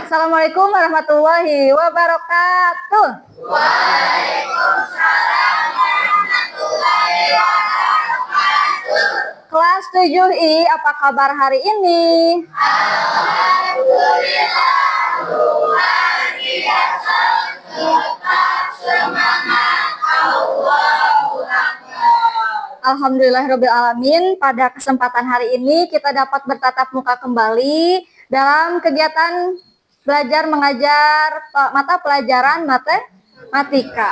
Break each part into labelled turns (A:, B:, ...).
A: Assalamualaikum warahmatullahi wabarakatuh. Kelas 7I, apa kabar hari ini? Alhamdulillahirrabbilalamin. Pada kesempatan hari ini kita dapat bertatap muka kembali dalam kegiatan belajar mengajar mata pelajaran matematika.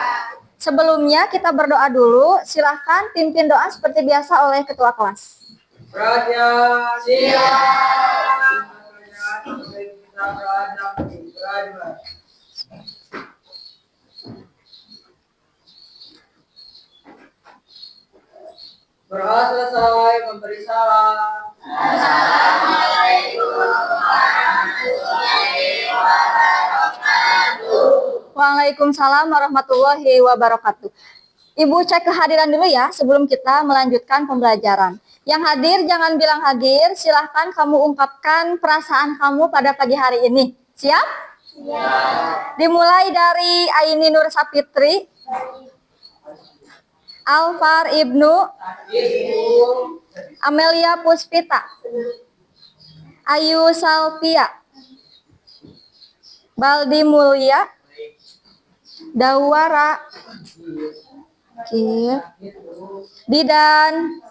A: Sebelumnya kita berdoa dulu. Silahkan pimpin doa seperti biasa oleh ketua kelas.
B: Berdoa selesai, memberi salam.
A: Assalamualaikum warahmatullahi wabarakatuh. Waalaikumsalam warahmatullahi wabarakatuh. Ibu cek kehadiran dulu ya sebelum kita melanjutkan pembelajaran. Yang hadir jangan bilang hadir, silahkan kamu ungkapkan perasaan kamu pada pagi hari ini. Siap? Siap. Dimulai dari Aini Nur Sapitri, Alfar Ibnu, Amelia Puspita, Ayu Salvia, Baldi Mulya, Dawara, Didan,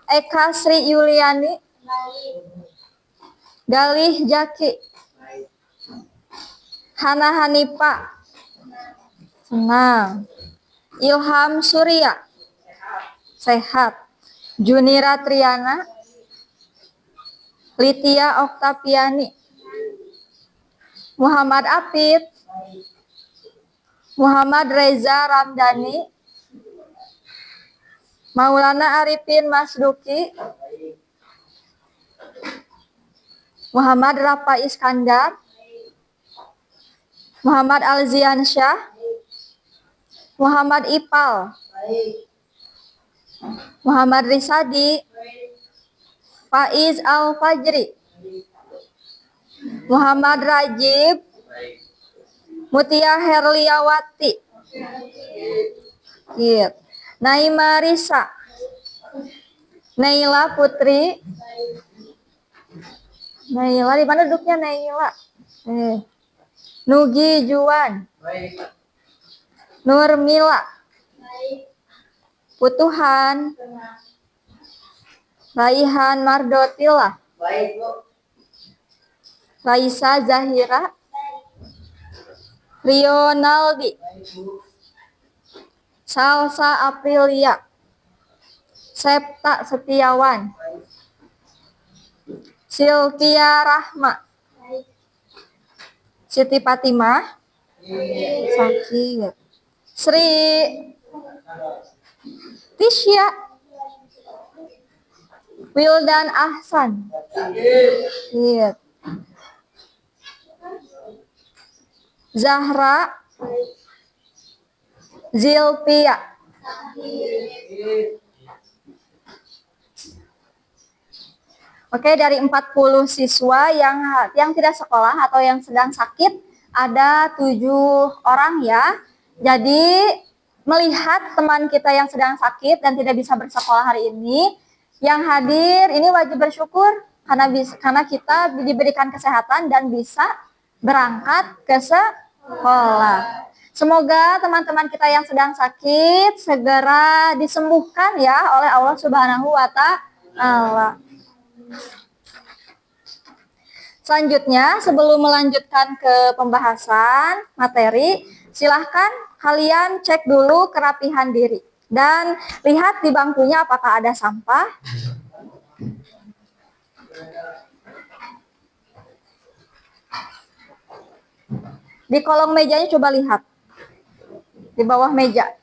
A: Eka Sri Yuliani, Galih Jaki, Hana Hanifa, senang, Ilham Surya, sehat, Junira Triana, Litia Oktaviani, Muhammad Afid, Muhammad Reza Ramdhani, Maulana Arifin Masduki, Muhammad Rafa Iskandar, Muhammad Alziansyah, Muhammad Ipal, Muhammad Risadi, Faiz Al-Fajri, Muhammad Rajib, Mutia Herliawati, Naima Risa, Naila Putri, Naila di mana duduknya Naila? Nugi Juwan, Nurmila, Putuhan, Raihan Mardotila, Raisa Zahira, Rionaldi, Salsa Aprilia, Septa Setiawan, Sylvia Rahma, Siti Fatimah, Sakit, Sri Tisya, Wildan Ahsan, Zahra, Zilpia, Oke, dari 40 siswa yang tidak sekolah atau yang sedang sakit, ada 7 orang ya. Jadi, melihat teman kita yang sedang sakit dan tidak bisa bersekolah hari ini, yang hadir ini wajib bersyukur karena kita diberikan kesehatan dan bisa berangkat ke sekolah. Semoga teman-teman kita yang sedang sakit segera disembuhkan ya oleh Allah Subhanahu wa Ta'ala. Selanjutnya, sebelum melanjutkan ke pembahasan materi, silahkan kalian cek dulu kerapihan diri. Dan lihat di bangkunya apakah ada sampah. Di kolong mejanya coba lihat. Di bawah meja.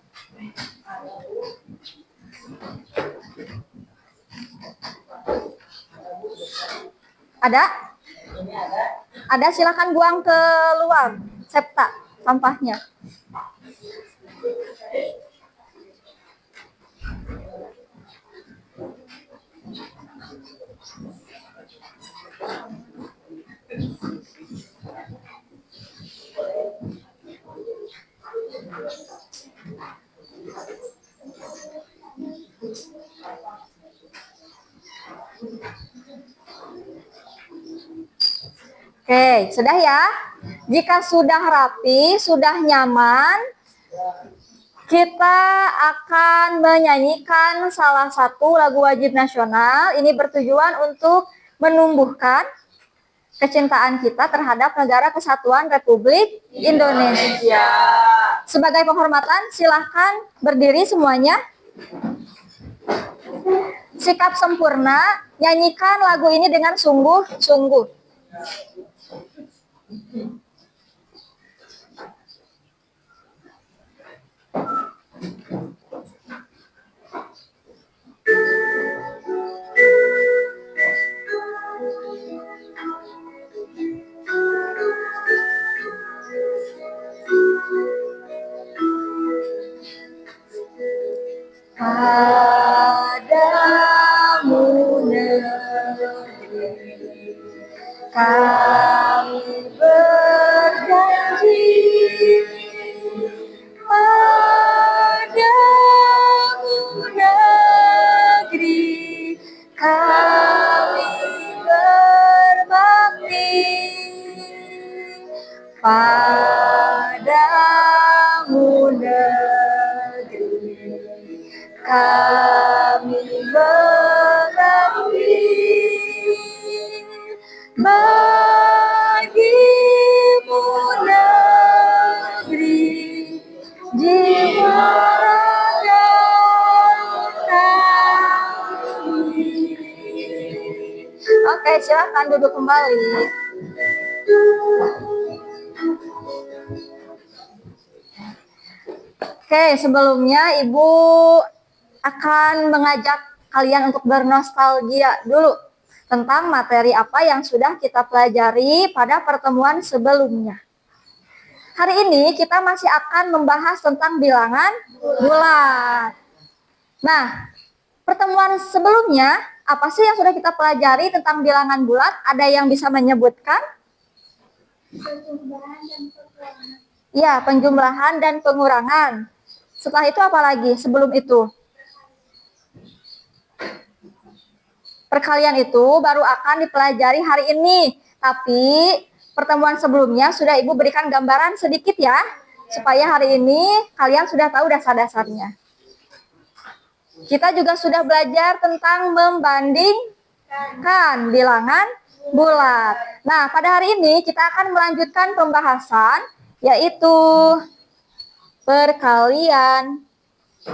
A: Ada? Ada, silakan buang ke luar. Septa sampahnya. Oke, sudah ya. Jika sudah rapi, sudah nyaman, kita akan menyanyikan salah satu lagu wajib nasional. Ini bertujuan untuk menumbuhkan kecintaan kita terhadap Negara Kesatuan Republik Indonesia. Sebagai penghormatan, silahkan berdiri semuanya. Sikap sempurna, nyanyikan lagu ini dengan sungguh-sungguh. Padamu negeri kami berjanji, padamu negeri kami berbakti, padamu negeri kami mengabdi, bagimu negeri jiwa raga kami. Oke, silahkan duduk kembali. Oke, sebelumnya Ibu akan mengajak kalian untuk bernostalgia dulu tentang materi apa yang sudah kita pelajari pada pertemuan sebelumnya. Hari ini kita masih akan membahas tentang bilangan bulat. Nah, pertemuan sebelumnya apa sih yang sudah kita pelajari tentang bilangan bulat? Ada yang bisa menyebutkan? Ya, penjumlahan dan pengurangan. Setelah itu apa lagi sebelum itu? Perkalian itu baru akan dipelajari hari ini. Tapi pertemuan sebelumnya sudah Ibu berikan gambaran sedikit ya. Supaya hari ini kalian sudah tahu dasar-dasarnya. Kita juga sudah belajar tentang membandingkan bilangan bulat. Nah, pada hari ini kita akan melanjutkan pembahasan yaitu perkalian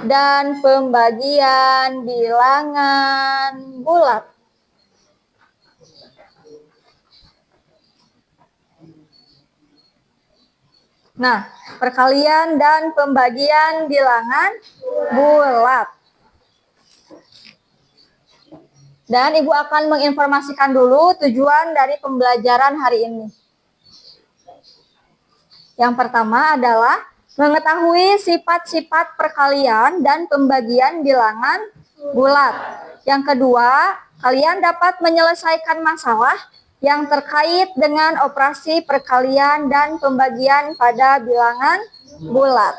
A: dan pembagian bilangan bulat. Nah, perkalian dan pembagian bilangan bulat. Dan Ibu akan menginformasikan dulu tujuan dari pembelajaran hari ini. Yang pertama adalah mengetahui sifat-sifat perkalian dan pembagian bilangan bulat. Yang kedua, kalian dapat menyelesaikan masalah yang terkait dengan operasi perkalian dan pembagian pada bilangan bulat.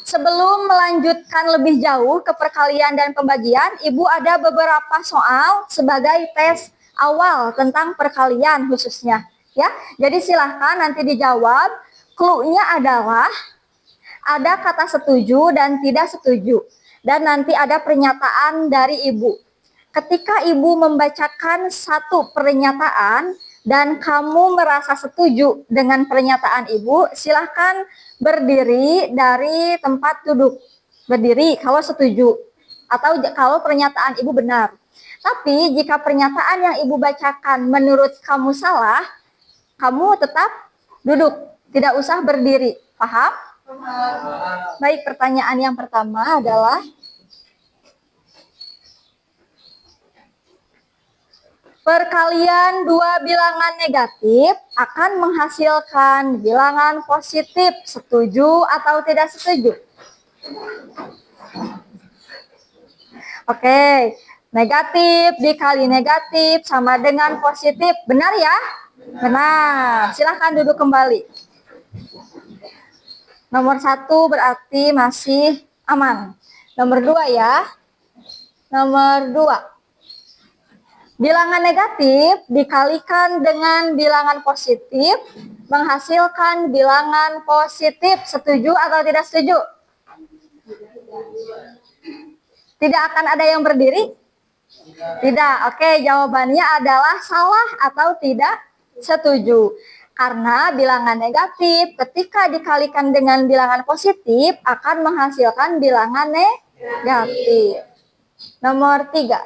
A: Sebelum melanjutkan lebih jauh ke perkalian dan pembagian, Ibu ada beberapa soal sebagai tes awal tentang perkalian khususnya. Ya, jadi silahkan nanti dijawab. Clue-nya adalah ada kata setuju dan tidak setuju. Dan nanti ada pernyataan dari Ibu. Ketika Ibu membacakan satu pernyataan dan kamu merasa setuju dengan pernyataan Ibu, silahkan berdiri dari tempat duduk. Berdiri kalau setuju atau kalau pernyataan Ibu benar. Tapi jika pernyataan yang Ibu bacakan menurut kamu salah, kamu tetap duduk, tidak usah berdiri. Paham? Baik, pertanyaan yang pertama adalah perkalian dua bilangan negatif akan menghasilkan bilangan positif. Setuju atau tidak setuju? Oke, negatif dikali negatif sama dengan positif. Benar ya? Benar. Silahkan duduk kembali. Nomor 1 berarti masih aman. Nomor 2 ya. Nomor 2. Bilangan negatif dikalikan dengan bilangan positif menghasilkan bilangan positif. Setuju atau tidak setuju? Tidak akan ada yang berdiri? Tidak. Oke, jawabannya adalah salah atau tidak setuju. Karena bilangan negatif ketika dikalikan dengan bilangan positif akan menghasilkan bilangan negatif. Nomor 3.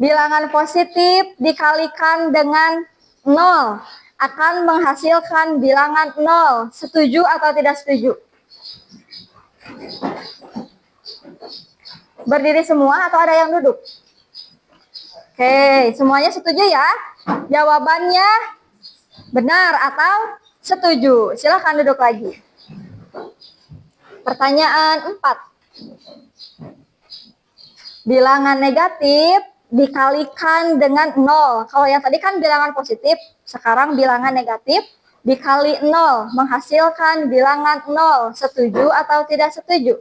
A: Bilangan positif dikalikan dengan 0 akan menghasilkan bilangan 0. Setuju atau tidak setuju? Berdiri semua atau ada yang duduk? Oke, semuanya setuju ya? Jawabannya benar atau setuju? Silahkan duduk lagi. Pertanyaan 4. Bilangan negatif dikalikan dengan 0. Kalau yang tadi kan bilangan positif, sekarang bilangan negatif dikali 0 menghasilkan bilangan 0. Setuju atau tidak setuju?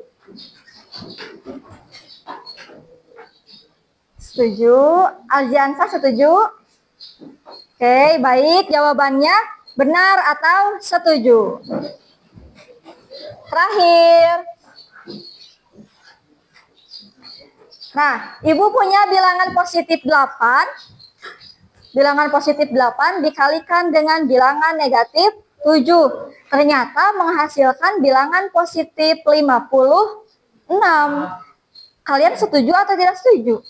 A: Setuju. Aljansa setuju? Oke, baik. Jawabannya benar atau setuju? Terakhir. Nah, Ibu punya bilangan positif 8. Bilangan positif 8 dikalikan dengan bilangan negatif 7. Ternyata menghasilkan bilangan positif 56. Kalian setuju atau tidak setuju?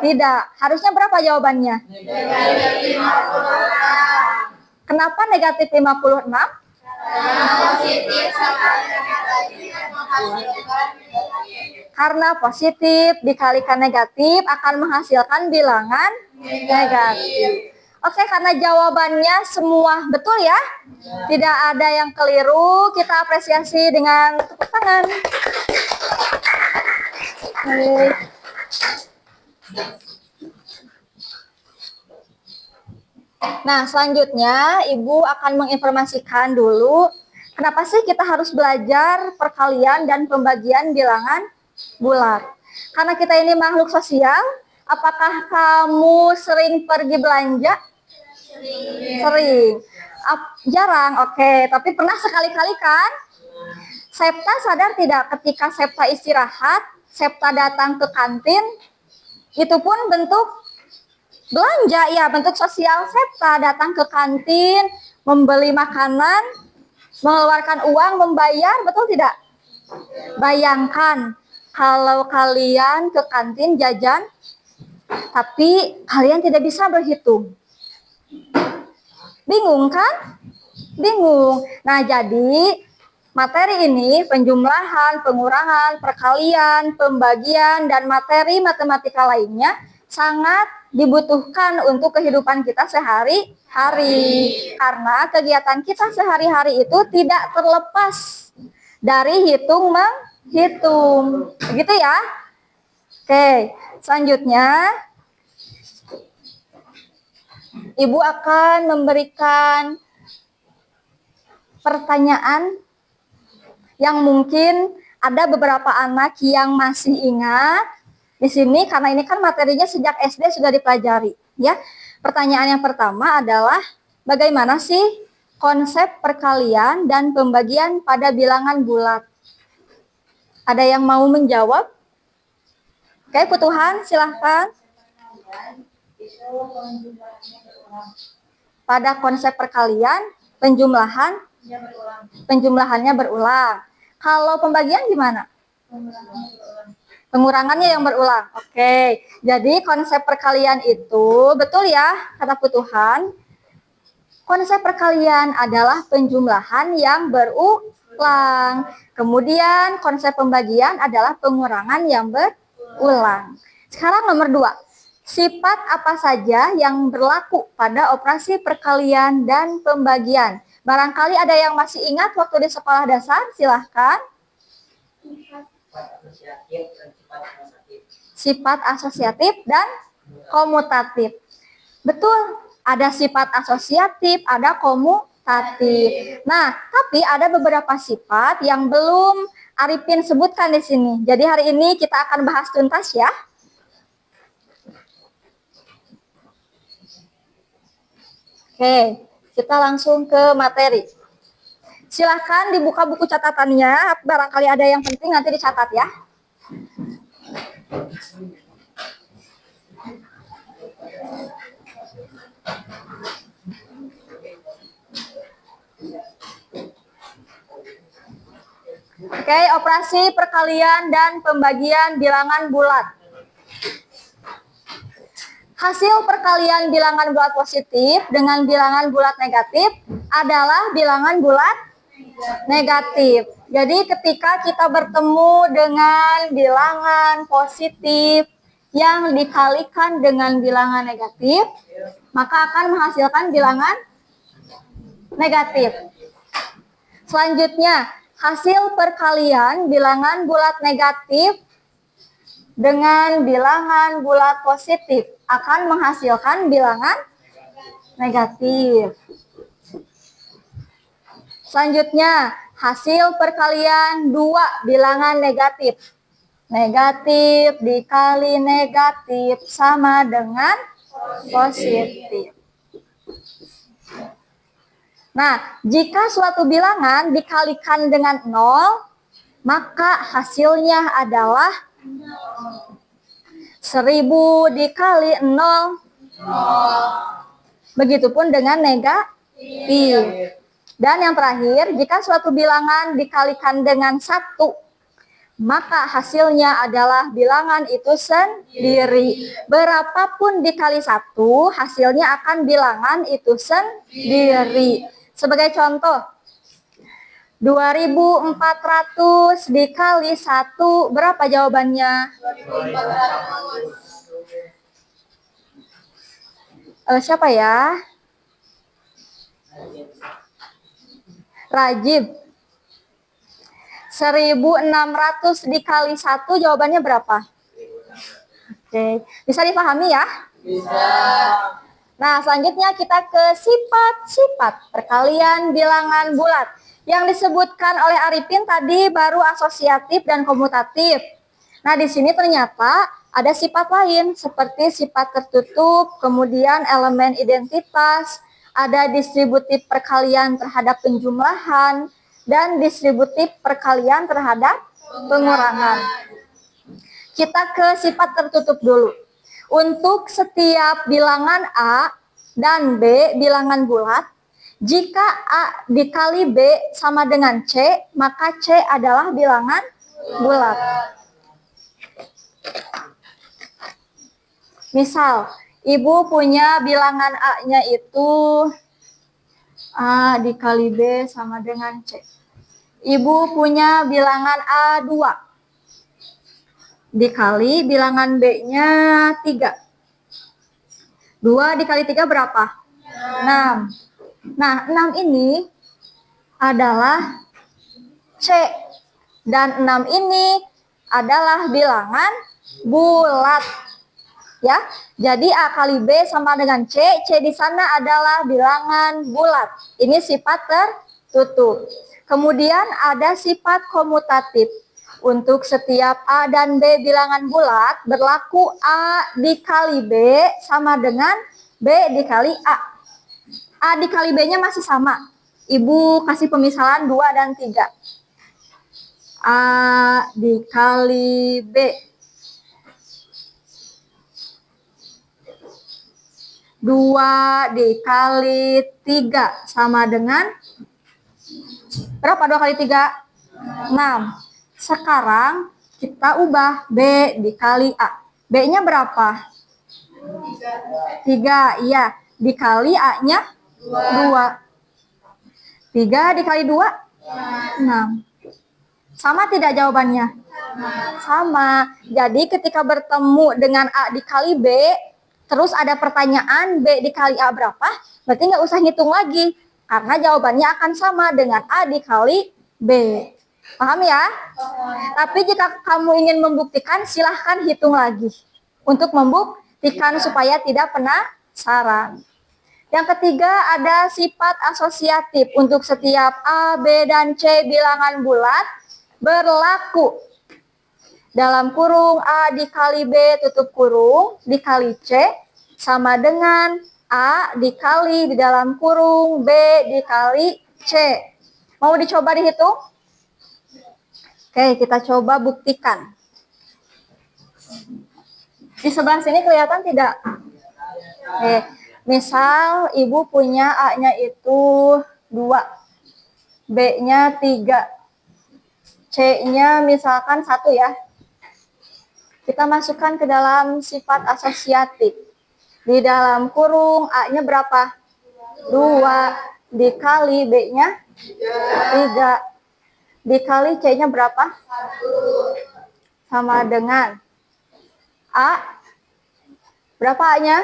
A: Tidak. Harusnya berapa jawabannya? Negatif 56. Kenapa negatif 56? Karena positif dikalikan negatif akan menghasilkan bilangan negatif. Oke, karena jawabannya semua betul ya. Tidak ada yang keliru. Kita apresiasi dengan tepuk tangan. Oke. Nah, selanjutnya Ibu akan menginformasikan dulu kenapa sih kita harus belajar perkalian dan pembagian bilangan bulat. Karena kita ini makhluk sosial. Apakah kamu sering pergi belanja? Sering. Jarang, oke. Tapi pernah sekali-kali kan? Septa sadar tidak ketika Septa istirahat, Septa datang ke kantin, itu pun bentuk belanja, ya, bentuk sosial. Septa datang ke kantin, membeli makanan, mengeluarkan uang, membayar, betul tidak? Bayangkan kalau kalian ke kantin jajan, tapi kalian tidak bisa berhitung. Bingung kan? Bingung. Nah, jadi materi ini penjumlahan, pengurangan, perkalian, pembagian, dan materi matematika lainnya sangat dibutuhkan untuk kehidupan kita sehari-hari. Karena kegiatan kita sehari-hari itu tidak terlepas dari hitung-menghitung. Begitu ya? Oke, selanjutnya Ibu akan memberikan pertanyaan yang mungkin ada beberapa anak yang masih ingat di sini karena ini kan materinya sejak SD sudah dipelajari, ya. Pertanyaan yang pertama adalah bagaimana sih konsep perkalian dan pembagian pada bilangan bulat? Ada yang mau menjawab? Oke, Putuhan, silahkan. Pada konsep perkalian, penjumlahannya berulang. Kalau pembagian gimana? Pengurangannya yang berulang. Oke, jadi konsep perkalian itu, betul ya, kata Putuhan. Konsep perkalian adalah penjumlahan yang berulang. Kemudian konsep pembagian adalah pengurangan yang berulang. Sekarang nomor 2. Sifat apa saja yang berlaku pada operasi perkalian dan pembagian? Barangkali ada yang masih ingat waktu di sekolah dasar, silahkan. Sifat asosiatif dan komutatif. Betul, ada sifat asosiatif, ada komutatif. Nah, tapi ada beberapa sifat yang belum Arifin sebutkan di sini. Jadi hari ini kita akan bahas tuntas ya. Oke, kita langsung ke materi. Silahkan dibuka buku catatannya, barangkali ada yang penting nanti dicatat ya. Oke, operasi perkalian dan pembagian bilangan bulat. Hasil perkalian bilangan bulat positif dengan bilangan bulat negatif adalah bilangan bulat negatif. Jadi ketika kita bertemu dengan bilangan positif yang dikalikan dengan bilangan negatif, maka akan menghasilkan bilangan negatif. Selanjutnya, hasil perkalian bilangan bulat negatif dengan bilangan bulat positif akan menghasilkan bilangan negatif. Selanjutnya, hasil perkalian dua bilangan negatif. Negatif dikali negatif sama dengan positif. Nah, jika suatu bilangan dikalikan dengan 0, maka hasilnya adalah 1000 dikali 0. Begitupun dengan negatif. Dan yang terakhir, jika suatu bilangan dikalikan dengan 1, maka hasilnya adalah bilangan itu sendiri. Berapapun dikali 1, hasilnya akan bilangan itu sendiri. Sebagai contoh, 2400 dikali 1, berapa jawabannya? 2400. Siapa ya? Rajib. 1600 dikali 1, jawabannya berapa? Oke, bisa dipahami ya?
B: Bisa.
A: Nah, selanjutnya kita ke sifat-sifat perkalian bilangan bulat. Yang disebutkan oleh Arifin tadi baru asosiatif dan komutatif. Nah, di sini ternyata ada sifat lain seperti sifat tertutup, kemudian elemen identitas, ada distributif perkalian terhadap penjumlahan, dan distributif perkalian terhadap pengurangan. Kita ke sifat tertutup dulu. Untuk setiap bilangan A dan B bilangan bulat, jika A dikali B sama dengan C, maka C adalah bilangan bulat. Misal, Ibu punya bilangan A-nya itu A dikali B sama dengan C. Ibu punya bilangan A2 dikali bilangan B-nya 3. 2 dikali 3 berapa? 6. Nah, 6 ini adalah C. Dan 6 ini adalah bilangan bulat. Ya, jadi A kali B sama dengan C. C di sana adalah bilangan bulat. Ini sifat tertutup. Kemudian ada sifat komutatif. Untuk setiap A dan B bilangan bulat, berlaku A dikali B sama dengan B dikali A. A dikali B-nya masih sama. Ibu kasih pemisalan 2 dan 3. A dikali B. 2 dikali 3 sama dengan berapa 2 kali 3? 6. Sekarang kita ubah B dikali A. B-nya berapa? 3. Iya. Dikali A-nya 2. 3 dikali 2? 6. Sama tidak jawabannya? Sama. Jadi ketika bertemu dengan A dikali B, terus ada pertanyaan B dikali A berapa, berarti nggak usah hitung lagi. Karena jawabannya akan sama dengan A dikali B. Paham ya? Tapi jika kamu ingin membuktikan, silahkan hitung lagi. Untuk membuktikan supaya tidak penasaran. Yang ketiga ada sifat asosiatif. Untuk setiap A, B, dan C bilangan bulat, berlaku. Dalam kurung A dikali B tutup kurung dikali C sama dengan A dikali di dalam kurung B dikali C. Mau dicoba dihitung? Oke, kita coba buktikan. Di sebelah sini kelihatan tidak? Oke, misal ibu punya A-nya itu 2, B-nya 3, C-nya misalkan 1 ya. Kita masukkan ke dalam sifat asosiatif. Di dalam kurung A-nya berapa? 2 dikali B-nya 3 dikali C-nya berapa? 1. Sama dengan A berapa A-nya?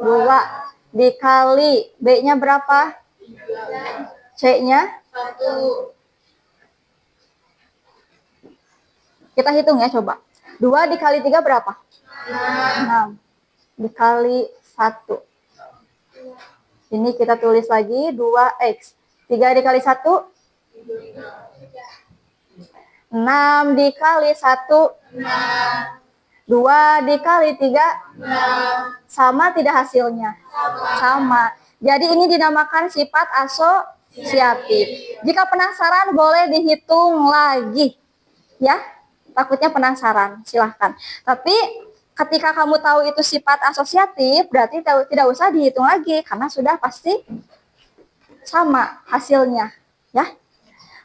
A: 2 dikali B-nya berapa? C-nya 1. Kita hitung ya coba. 2 dikali 3 berapa? 6. Dikali 1. Ini kita tulis lagi 2x. 3 dikali 1? 6 dikali 1? 2 dikali 3? 6. Sama tidak hasilnya? Sama. Jadi ini dinamakan sifat asosiatif. Jika penasaran boleh dihitung lagi. Ya, takutnya penasaran, silahkan. Tapi ketika kamu tahu itu sifat asosiatif, berarti tidak usah dihitung lagi karena sudah pasti sama hasilnya, ya.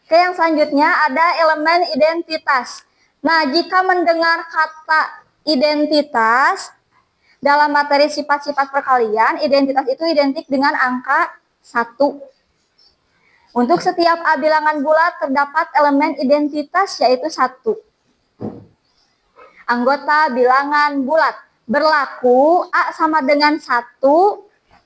A: Oke, yang selanjutnya ada elemen identitas. Nah, jika mendengar kata identitas dalam materi sifat-sifat perkalian, identitas itu identik dengan angka 1. Untuk setiap A bilangan bulat terdapat elemen identitas yaitu 1. Anggota bilangan bulat berlaku A sama dengan 1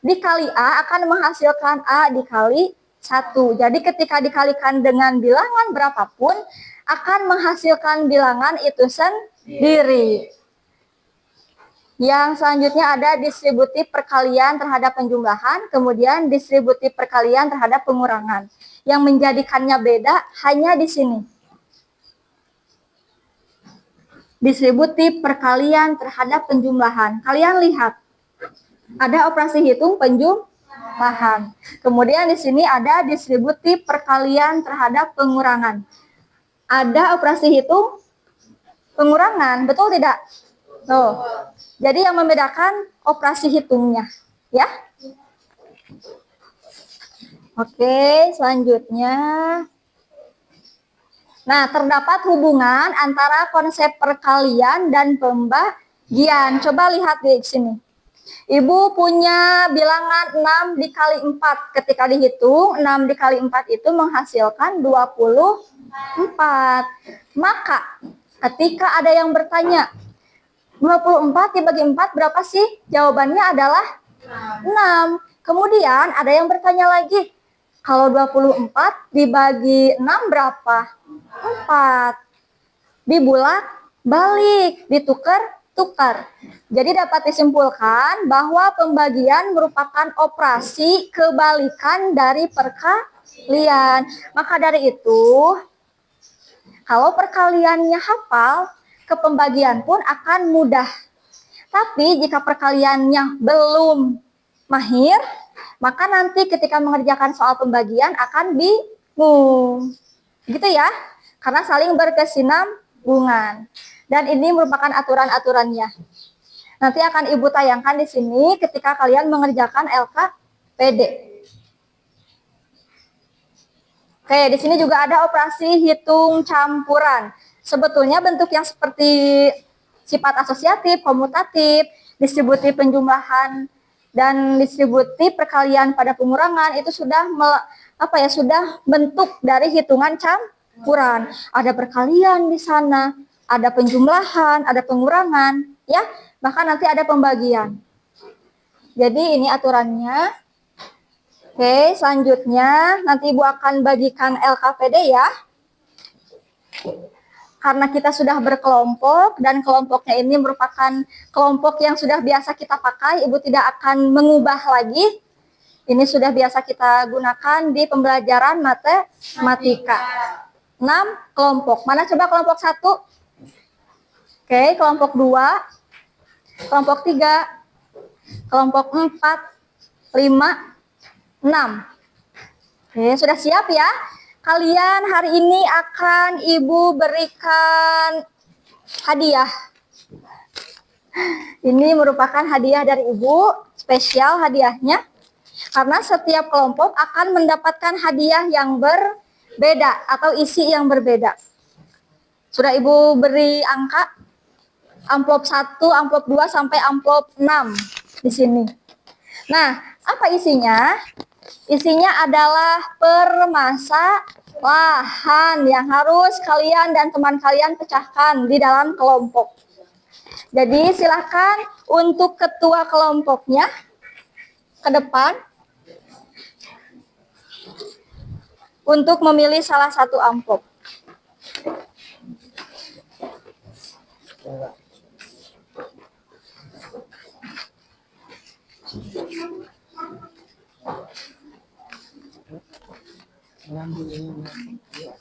A: dikali A akan menghasilkan A dikali 1. Jadi ketika dikalikan dengan bilangan berapapun akan menghasilkan bilangan itu sendiri. Yang selanjutnya ada distributif perkalian terhadap penjumlahan, kemudian distributif perkalian terhadap pengurangan. Yang menjadikannya beda hanya di sini. Distributif perkalian terhadap penjumlahan. Kalian lihat, ada operasi hitung penjumlahan. Kemudian di sini ada distributif perkalian terhadap pengurangan. Ada operasi hitung pengurangan, betul tidak? Tuh. Jadi yang membedakan operasi hitungnya, ya. Oke, selanjutnya. Nah, terdapat hubungan antara konsep perkalian dan pembagian. Coba lihat di sini. Ibu punya bilangan 6 dikali 4. Ketika dihitung, 6 dikali 4 itu menghasilkan 24. Maka, ketika ada yang bertanya, 24 dibagi 4 berapa sih? Jawabannya adalah 6. Kemudian, ada yang bertanya lagi, kalau 24 dibagi 6 berapa? 4. Dibulak balik, ditukar-tukar. Jadi dapat disimpulkan bahwa pembagian merupakan operasi kebalikan dari perkalian. Maka dari itu, kalau perkaliannya hafal, ke pembagian pun akan mudah. Tapi jika perkaliannya belum mahir, maka nanti ketika mengerjakan soal pembagian akan bingung. Gitu ya. Karena saling berkesinambungan. Dan ini merupakan aturan-aturannya. Nanti akan Ibu tayangkan di sini ketika kalian mengerjakan LKPD. Oke, di sini juga ada operasi hitung campuran. Sebetulnya bentuk yang seperti sifat asosiatif, komutatif, distributif penjumlahan, dan distributif perkalian pada pengurangan itu sudah sudah bentuk dari hitungan campuran. Ada perkalian di sana, ada penjumlahan, ada pengurangan, ya. Bahkan nanti ada pembagian. Jadi ini aturannya. Oke, selanjutnya nanti Ibu akan bagikan LKPD ya. Karena kita sudah berkelompok dan kelompoknya ini merupakan kelompok yang sudah biasa kita pakai, Ibu tidak akan mengubah lagi. Ini sudah biasa kita gunakan di pembelajaran matematika. 6 kelompok. Mana coba kelompok 1? Oke, kelompok 2, kelompok 3, kelompok 4, 5, 6. Oke, sudah siap ya? Kalian hari ini akan Ibu berikan hadiah. Ini merupakan hadiah dari Ibu, spesial hadiahnya. Karena setiap kelompok akan mendapatkan hadiah yang berbeda atau isi yang berbeda. Sudah Ibu beri angka amplop 1, amplop 2 sampai amplop 6 di sini. Nah, apa isinya? Isinya adalah permasalahan yang harus kalian dan teman kalian pecahkan di dalam kelompok. Jadi silakan untuk ketua kelompoknya ke depan untuk memilih salah satu amplop.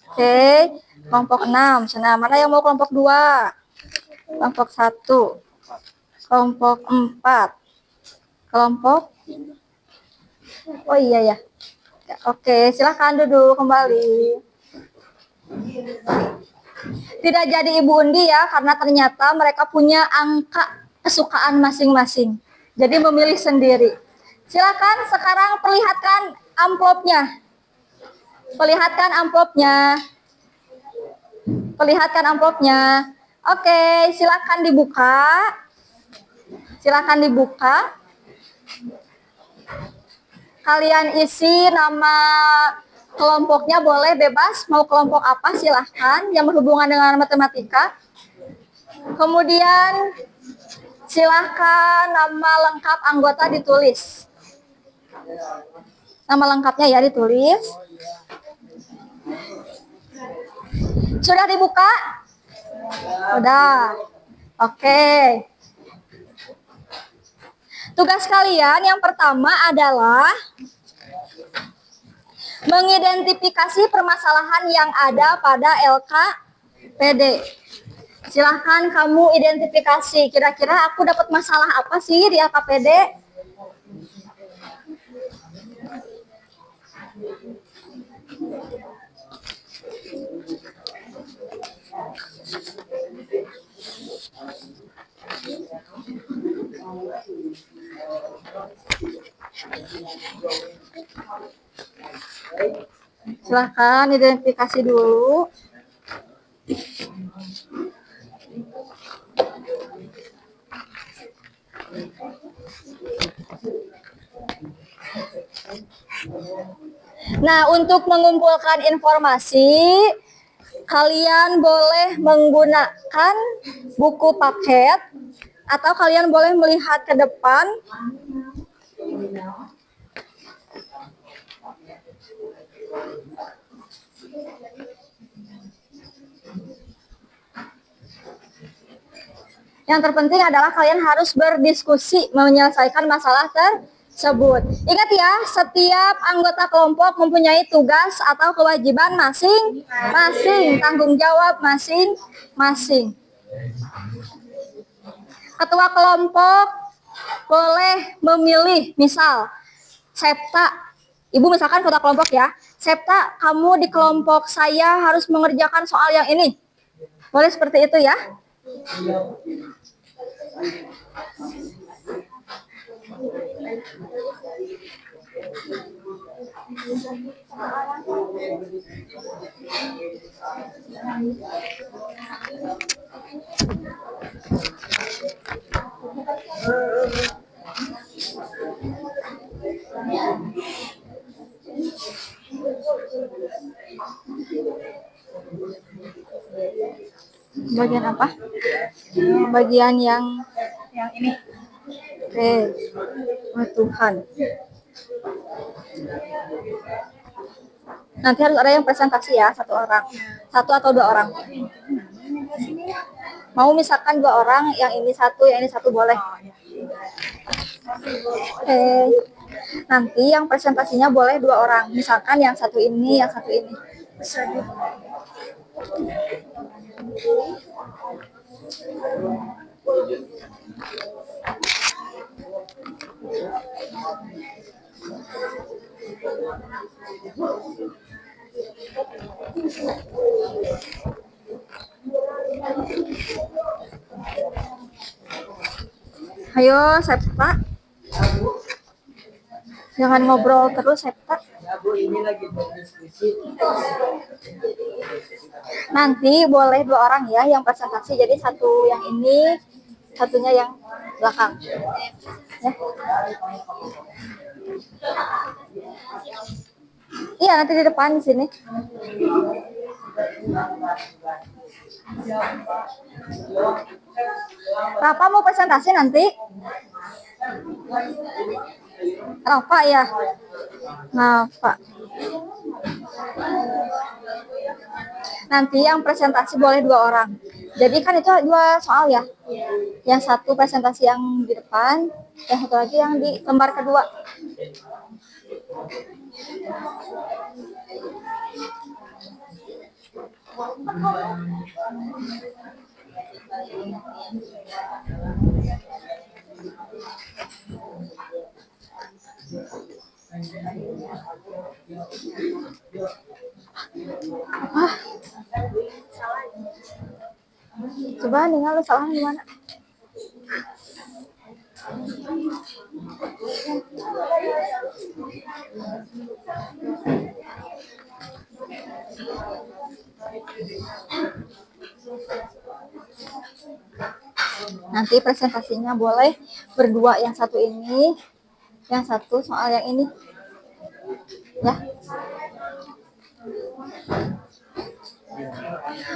A: Oke, kelompok 6. Sana, mana yang mau kelompok 2? Kelompok 1. Kelompok 4. Kelompok Oh iya ya. Oke, silakan duduk kembali. Tidak jadi Ibu undi ya, karena ternyata mereka punya angka kesukaan masing-masing. Jadi memilih sendiri. Silakan sekarang perlihatkan amplopnya. Perlihatkan amplopnya. Perlihatkan amplopnya. Oke, silakan dibuka. Silakan dibuka. Kalian isi nama kelompoknya, boleh bebas, mau kelompok apa silahkan yang berhubungan dengan matematika. Kemudian silahkan nama lengkap anggota ditulis. Nama lengkapnya ya ditulis. Sudah dibuka? Sudah. Oke. Tugas kalian yang pertama adalah mengidentifikasi permasalahan yang ada pada LKPD. Silahkan kamu identifikasi, kira-kira aku dapat masalah apa sih di LKPD? Silahkan identifikasi dulu. Nah, untuk mengumpulkan informasi, kalian boleh menggunakan buku paket atau kalian boleh melihat ke depan. Yang terpenting adalah kalian harus berdiskusi menyelesaikan masalah tersebut. Ingat ya, setiap anggota kelompok mempunyai tugas atau kewajiban masing-masing, tanggung jawab masing-masing. Ketua kelompok boleh memilih, misal Septa, Ibu misalkan ketua kelompok ya, Septa, kamu di kelompok saya harus mengerjakan soal yang ini. Boleh seperti itu ya. Bagian apa? Bagian yang ini. Oke. Oh, Tuhan. Nanti harus ada yang presentasi ya, satu orang. Satu atau dua orang. Mau misalkan 2 orang, yang ini satu boleh. Oke. Nanti yang presentasinya boleh 2 orang. Misalkan yang satu ini, yang satu ini. Ayo, Septa. Jangan ngobrol terus, Septa.
B: Ya Bu, ini lagi berdiskusi.
A: Nanti boleh 2 orang ya yang presentasi. Jadi satu yang ini, satunya yang belakang. Ya. Iya, nanti di depan di sini. Rafa mau presentasi nanti? Rafa ya? Rafa. Nanti yang presentasi boleh 2 orang. Jadi kan itu 2 soal ya? Yang satu presentasi yang di depan, yang satu lagi yang di lembar kedua. Ah. Coba nih lu salah di mana? Nanti presentasinya boleh berdua, yang satu ini, yang satu soal yang ini. Ya.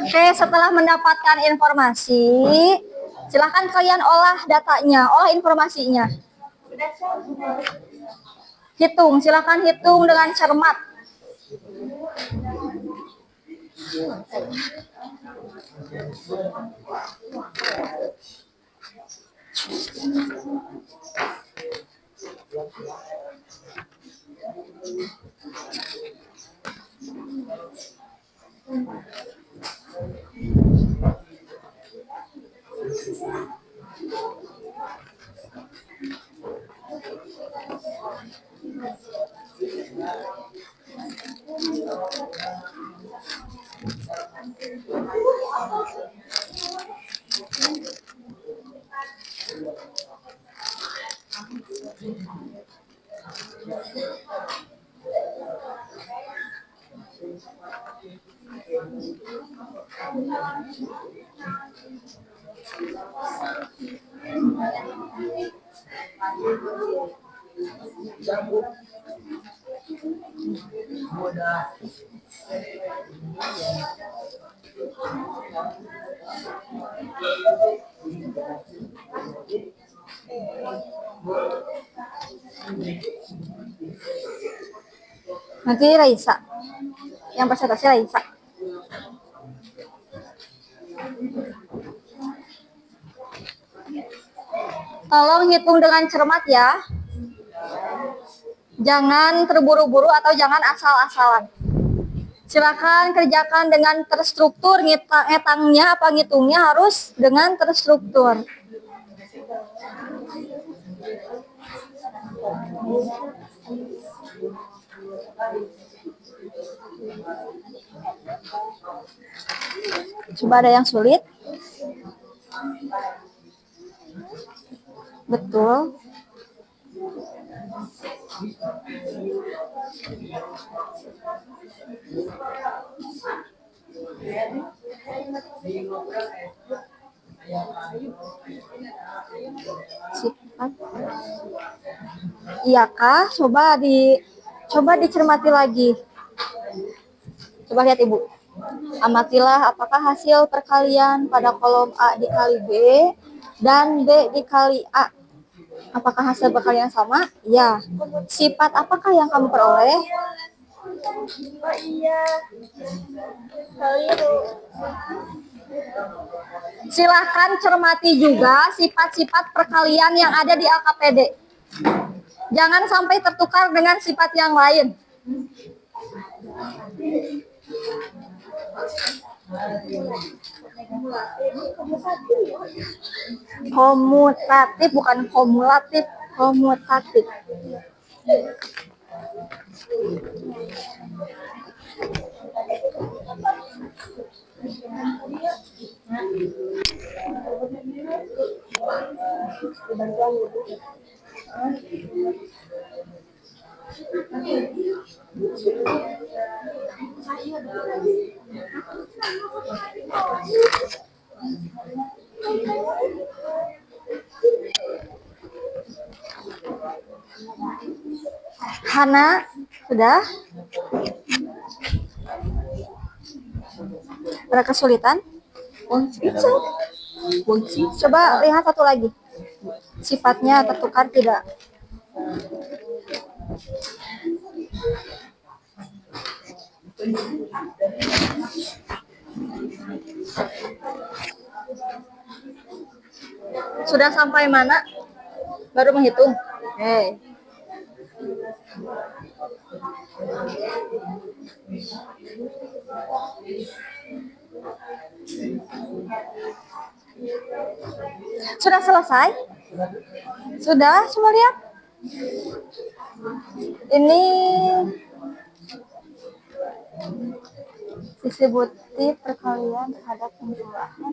A: Oke, setelah mendapatkan informasi, silakan kalian olah datanya, olah informasinya. Hitung, silakan hitung dengan cermat. Nanti Raisa, yang presentasi Raisa. Tolong hitung dengan cermat ya. Jangan terburu-buru atau jangan asal-asalan. Silakan kerjakan dengan terstruktur, ngetangnya apa ngitungnya harus dengan terstruktur. Coba ada yang sulit? Betul. Sifat. Iyakah? Coba dicermati lagi. Coba lihat Ibu. Amatilah apakah hasil perkalian pada kolom A dikali B dan B dikali A. Apakah hasil perkalian sama? Ya. Sifat apakah yang kamu peroleh?
C: Oh iya, keliru.
A: Silahkan cermati juga sifat-sifat perkalian yang ada di LKPD. Jangan sampai tertukar dengan sifat yang lain. Komutatif bukan kumulatif, komutatif. Hana, sudah? Ada kesulitan? Coba lihat satu lagi. Sifatnya tertukar tidak? Sudah sampai mana? Baru menghitung. Oke. Sudah selesai? Sudah, semua lihat? Ini distributif perkalian terhadap penjumlahan.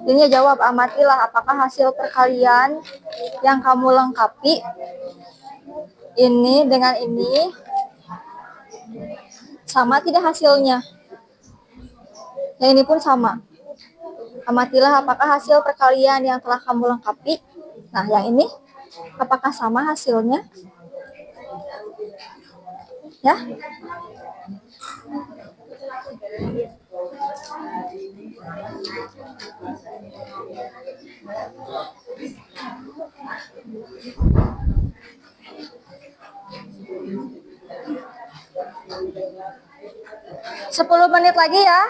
A: Ini jawab, amatilah apakah hasil perkalian yang kamu lengkapi ini dengan ini sama tidak hasilnya. Yang ini pun sama. Amatilah apakah hasil perkalian yang telah kamu lengkapi. Nah, yang ini apakah sama hasilnya? Ya. Sepuluh menit lagi ya.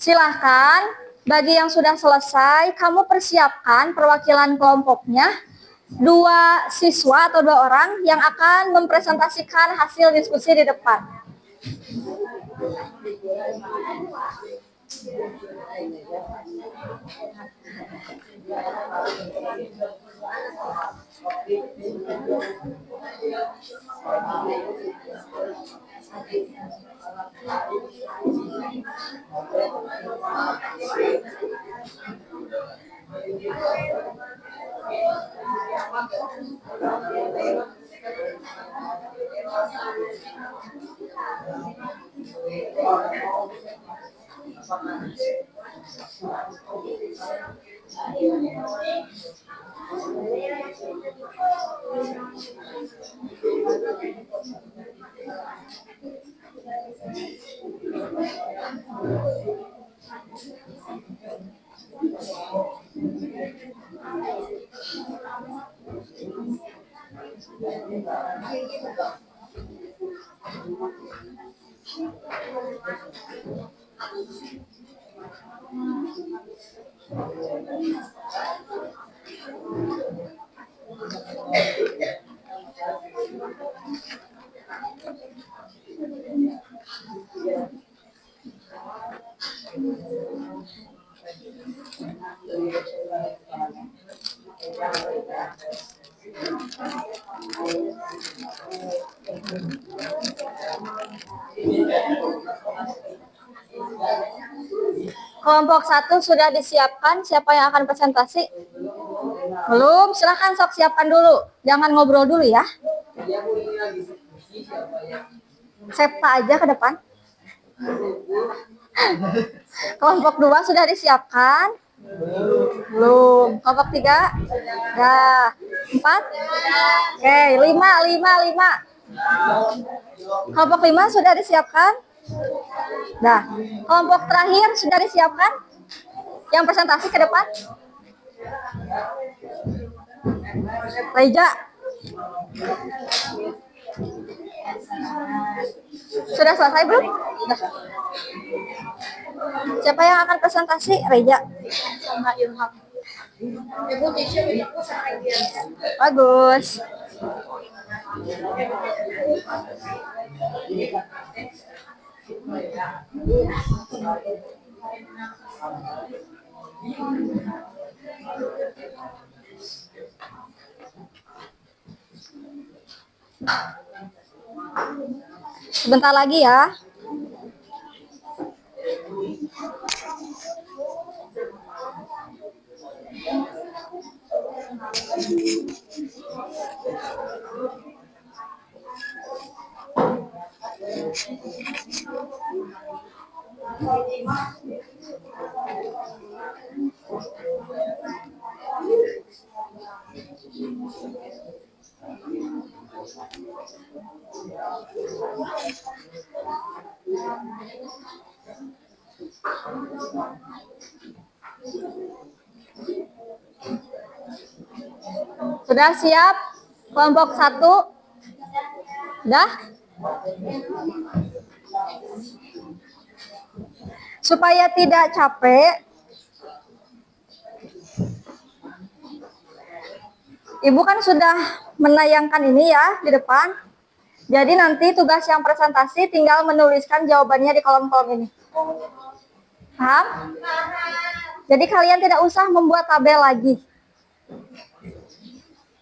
A: Silahkan, bagi yang sudah selesai, kamu persiapkan perwakilan kelompoknya, 2 siswa atau 2 orang yang akan mempresentasikan hasil diskusi di depan. Kelompok 1 sudah disiapkan. Siapa yang akan presentasi? Belum? Silahkan sok siapkan dulu. Jangan ngobrol dulu ya. Septa aja ke depan. Kelompok 2 sudah disiapkan? Belum. Kelompok 3? Ya. 4? Oke, 5. Kelompok 5 sudah disiapkan? Nah, kelompok terakhir sudah disiapkan? Yang presentasi ke depan? Reja. Sudah selesai belum? Sudah. Siapa yang akan presentasi? Reja sama Ilham. Bagus. Sebentar lagi ya. Sudah siap? Kelompok 1? Sudah? Supaya tidak capek, Ibu kan sudah menayangkan ini ya di depan. Jadi nanti tugas yang presentasi tinggal menuliskan jawabannya di kolom-kolom ini. Paham? Jadi kalian tidak usah membuat tabel lagi.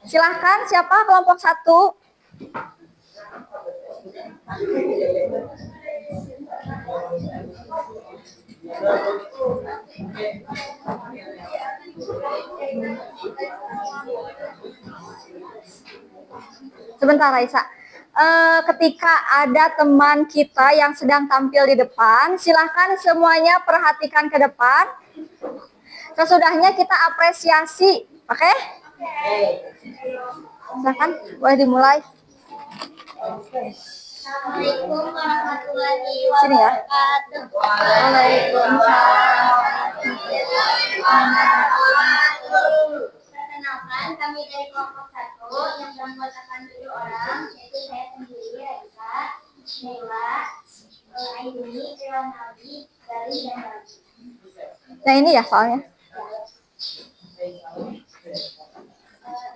A: Silahkan, siapa kelompok 1? Sebentar, Raisa. Ketika ada teman kita yang sedang tampil di depan, silahkan semuanya perhatikan ke depan. Sesudahnya kita apresiasi, oke? Silahkan, boleh dimulai.
C: Assalamualaikum warahmatullahi
A: Sini ya.
C: wabarakatuh.
A: Waalaikumsalam.
C: Perkenalkan, kami dari kelompok 1 yang beranggotakan 7 orang, yaitu saya sendiri, Raisa, Nela, Aini, Rinaldi, Gali, dan Rabi.
A: Nah ini ya soalnya.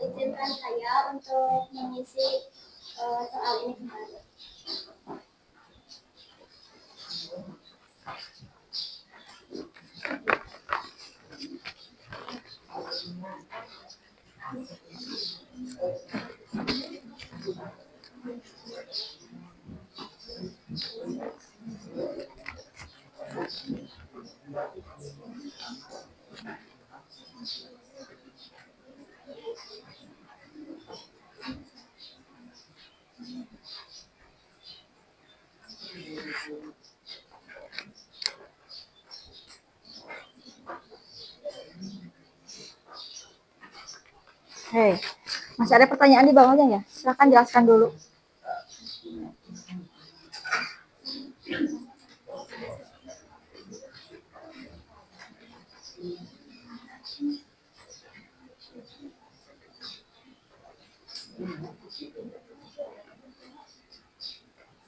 C: Izinkan saya untuk mengisi soal ini kembali.
A: Hei, masih ada pertanyaan di bawahnya ya? Silahkan jelaskan dulu.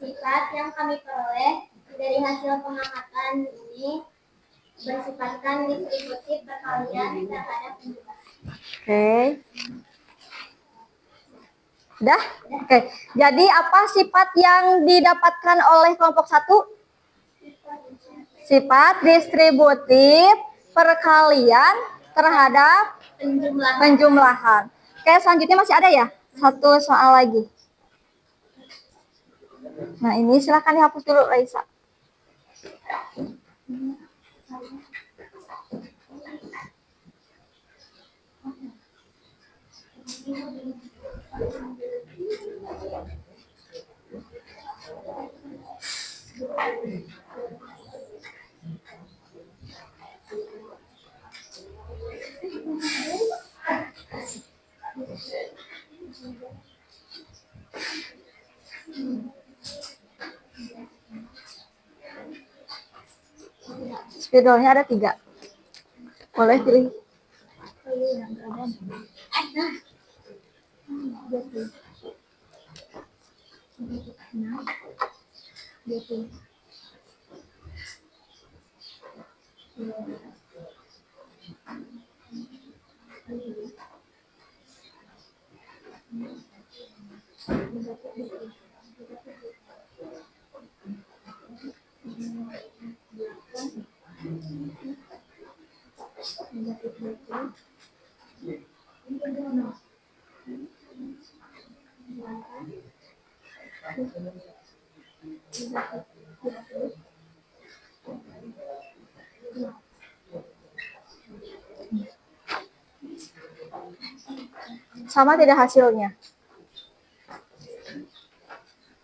C: Sifat yang kami peroleh dari hasil pengamatan ini bersifatkan distributif perkalian terhadap penjumlahan.
A: Oke. Sudah? Oke. Jadi apa sifat yang didapatkan oleh kelompok 1? Sifat distributif perkalian terhadap penjumlahan. Oke, selanjutnya masih ada ya? Satu soal lagi. Nah, ini silahkan dihapus dulu, Raisa. Spidolnya ada 3. Boleh pilih. Sama tidak hasilnya?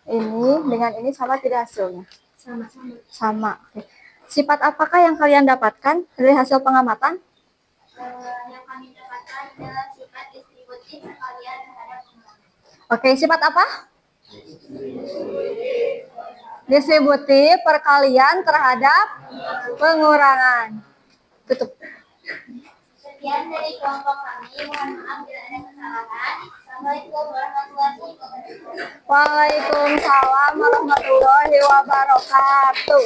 A: Ini dengan ini sama tidak hasilnya?
C: Sama-sama.
A: Sama. Oke. Sifat apakah yang kalian dapatkan dari hasil pengamatan?
C: Yang kami dapatkan adalah sifat distributif perkalian terhadap pengulangan.
A: Oke, sifat apa? Distributif perkalian terhadap pengurangan. Tutup.
C: Sekian dari kelompok kami. Mohon maaf bila ada kesalahan. Assalamualaikum warahmatullahi wabarakatuh.
A: Waalaikumsalam warahmatullahi wabarakatuh.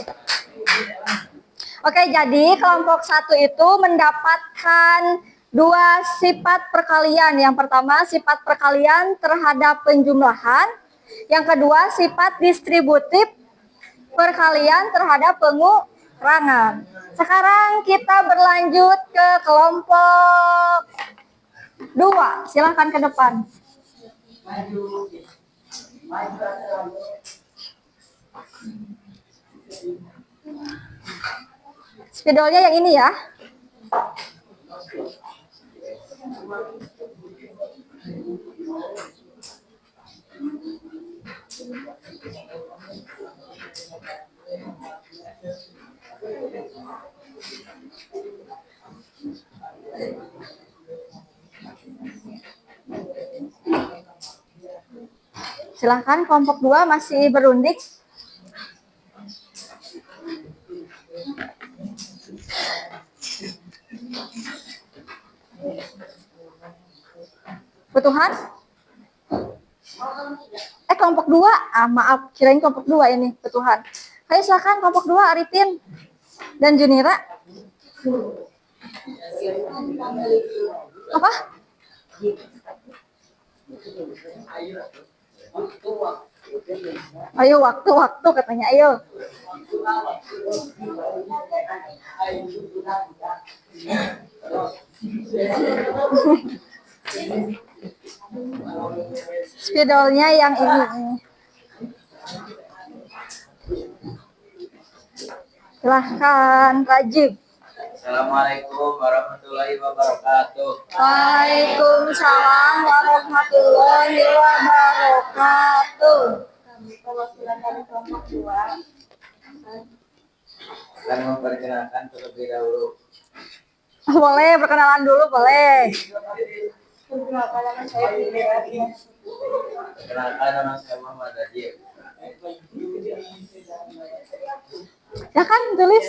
A: Oke, jadi kelompok 1 itu mendapatkan 2 sifat perkalian. Yang pertama, sifat perkalian terhadap penjumlahan. Yang kedua, sifat distributif perkalian terhadap pengurangan. Sekarang kita berlanjut ke kelompok 2. Silahkan ke depan. Spidolnya yang ini ya. Silahkan kelompok 2 masih berunding. Butuhan? Kelompok 2. Maaf, kirain kelompok 2 ini, Butuhan. Ayo silakan kelompok 2, Arifin dan Junira. Apa? Ayo waktu katanya, ayo. Spidolnya yang ini. Silahkan, Rajib.
B: Assalamualaikum warahmatullahi wabarakatuh.
A: Waalaikumsalam warahmatullahi wabarakatuh.
C: Perwakilan dari kelompok 2.
B: Akan memperkenalkan terlebih dahulu.
A: Boleh, perkenalan dulu boleh.
C: Perkenalkan nama saya Fitri.
B: Perkenalkan, nama saya Muhammad Rajib.
A: Ya kan, tulis.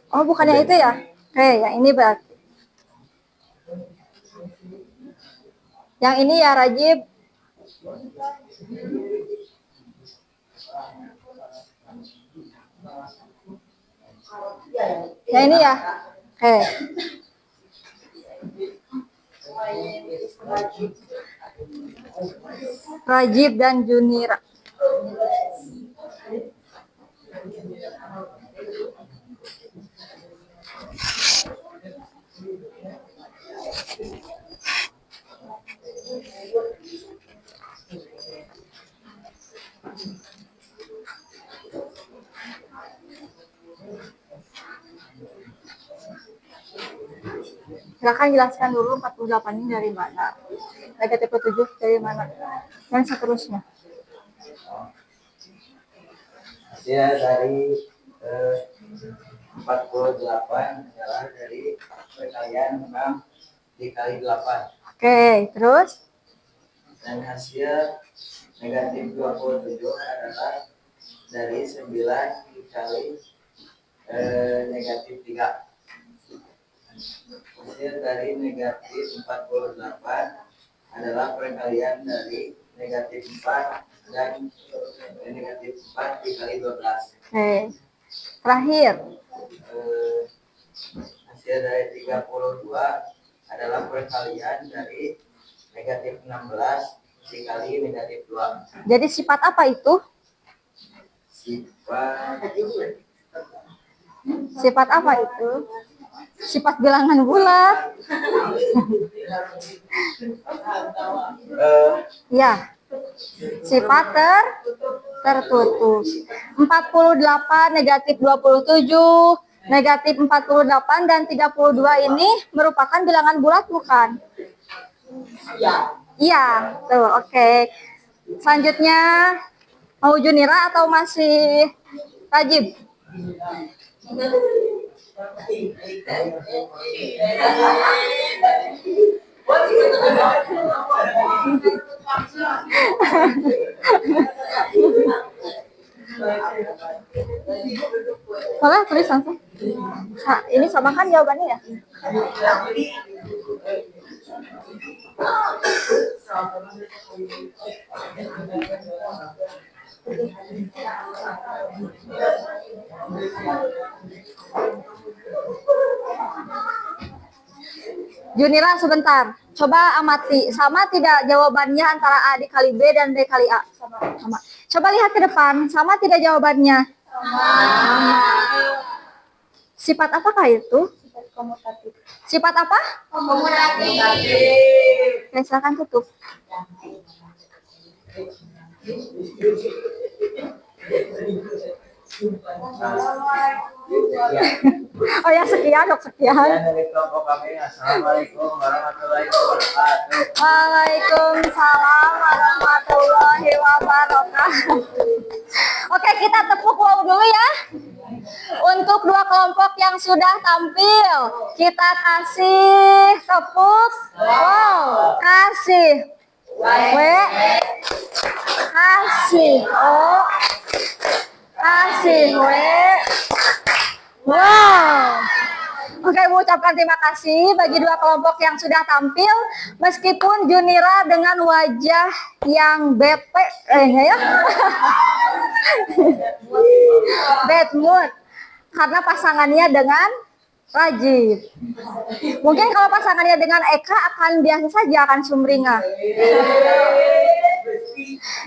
A: Oh, bukannya itu ya? Oke, yang ini berarti. Yang ini ya, Rajib. Yang ini ya? Oke. Rajib dan Junira. Silakan jelaskan dulu 48 ini dari mana? Negatif 7 dari mana? Dan seterusnya.
B: Hasil dari 48 adalah dari perkalian 6 dikali 8.
A: Oke, terus?
B: Dan hasil negatif 27 adalah dari 9 dikali negatif 3. Hasil dari negatif 48 adalah perkalian dari negatif 4 dan negatif 4 dikali 12.
A: Oke. Terakhir.
B: Eh, hasil dari 32 adalah perkalian dari negatif 16 dikali negatif 2.
A: Jadi sifat apa itu? Sifat apa itu? Sifat bilangan bulat. Ya. Sifat tertutup. 48 negatif 27, negatif 48 dan 32 ini merupakan bilangan bulat bukan? Iya, tuh, oke. Selanjutnya mau Junira atau masih Rajib? Boleh tulis langsung. Ini sama kan jawabannya ya? Junira sebentar, coba amati, sama tidak jawabannya antara A dikali B dan B kali A? Sama. Coba lihat ke depan, sama tidak jawabannya? Sama. Sifat apakah itu? Sifat komutatif. Sifat apa?
C: Komutatif.
A: Oke, silakan tutup. Oh ya, sekian dok, sekian.
B: Dari kelompok kami, assalamualaikum warahmatullahi wabarakatuh.
A: Waalaikumsalam warahmatullahi wabarakatuh. Oke, kita tepuk wow dulu ya. Untuk dua kelompok yang sudah tampil, kita kasih tepuk wow. Kasih W, kasih O, kasih W. Wow. Oke, Bu, ucapkan terima kasih bagi dua kelompok yang sudah tampil. Meskipun Junira dengan wajah yang bete, ya, bad mood, karena pasangannya dengan Rajib. Mungkin kalau pasangannya dengan Eka akan biasa saja, akan sumringah.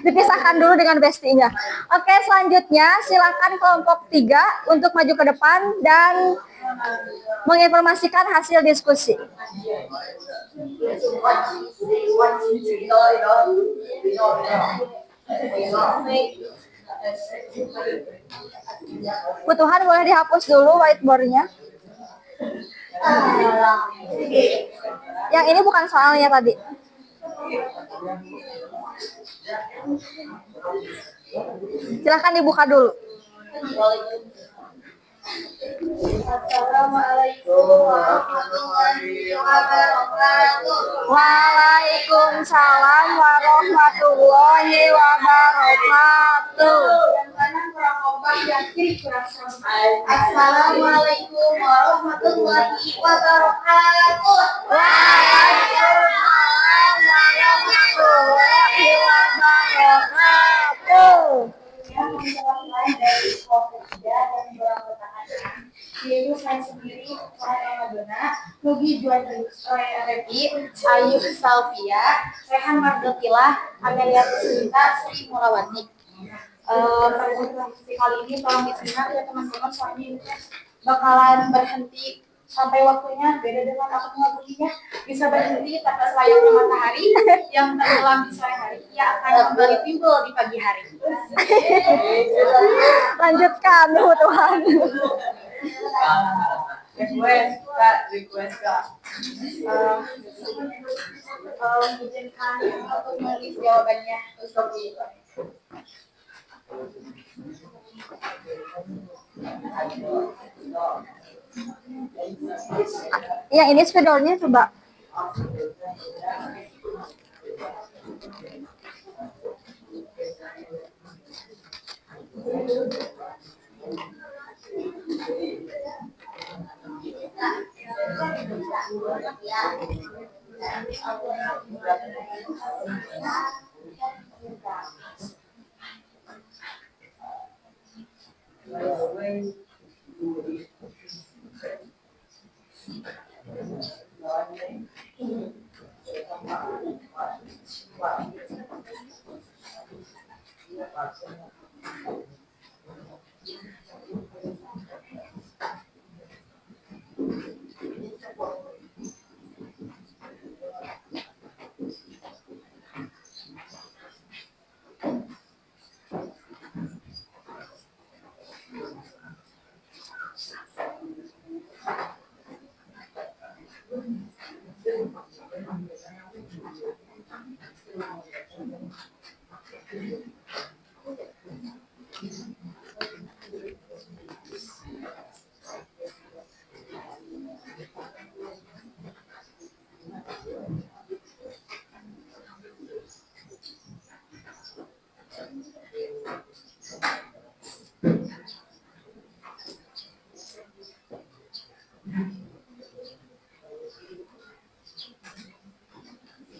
A: Dipisahkan dulu dengan bestinya. Oke, selanjutnya silakan kelompok 3 untuk maju ke depan dan menginformasikan hasil diskusi. Butuhan boleh dihapus dulu whiteboardnya. Yang ini bukan soalnya tadi. Silahkan dibuka dulu.
C: Assalamualaikum warahmatullahi wabarakatuh.
A: Waalaikumsalam warahmatullahi wabarakatuh.
C: Yang kanan kurang kompak, yang kiri kurang sampai. Assalamualaikum warahmatullahi wabarakatuh.
A: Waalaikumsalam warahmatullahi wabarakatuh.
C: Yang menjelaskan dari kelompok 3 dan beranggotakannya, yaitu saya sendiri, saya Madonna, Nugi Juan Revi, Ayu Salvia, Rehan Mardotilah, Amelia Tusinta, Sri Mulawati. Presentasi kali ini tolong disimak ya teman-teman, soalnya ini bakalan berhenti sampai waktunya, beda dengan aku mengabutinya, bisa berhenti tanpa selayaknya matahari yang tenggelam di sore hari, ia akan kembali timbul di pagi hari.
A: Lanjutkan, Tuhan.
B: Request Kak.
C: Izinkan untuk menulis jawabannya untuk itu.
A: Yang ini spidolnya coba.
C: matematika.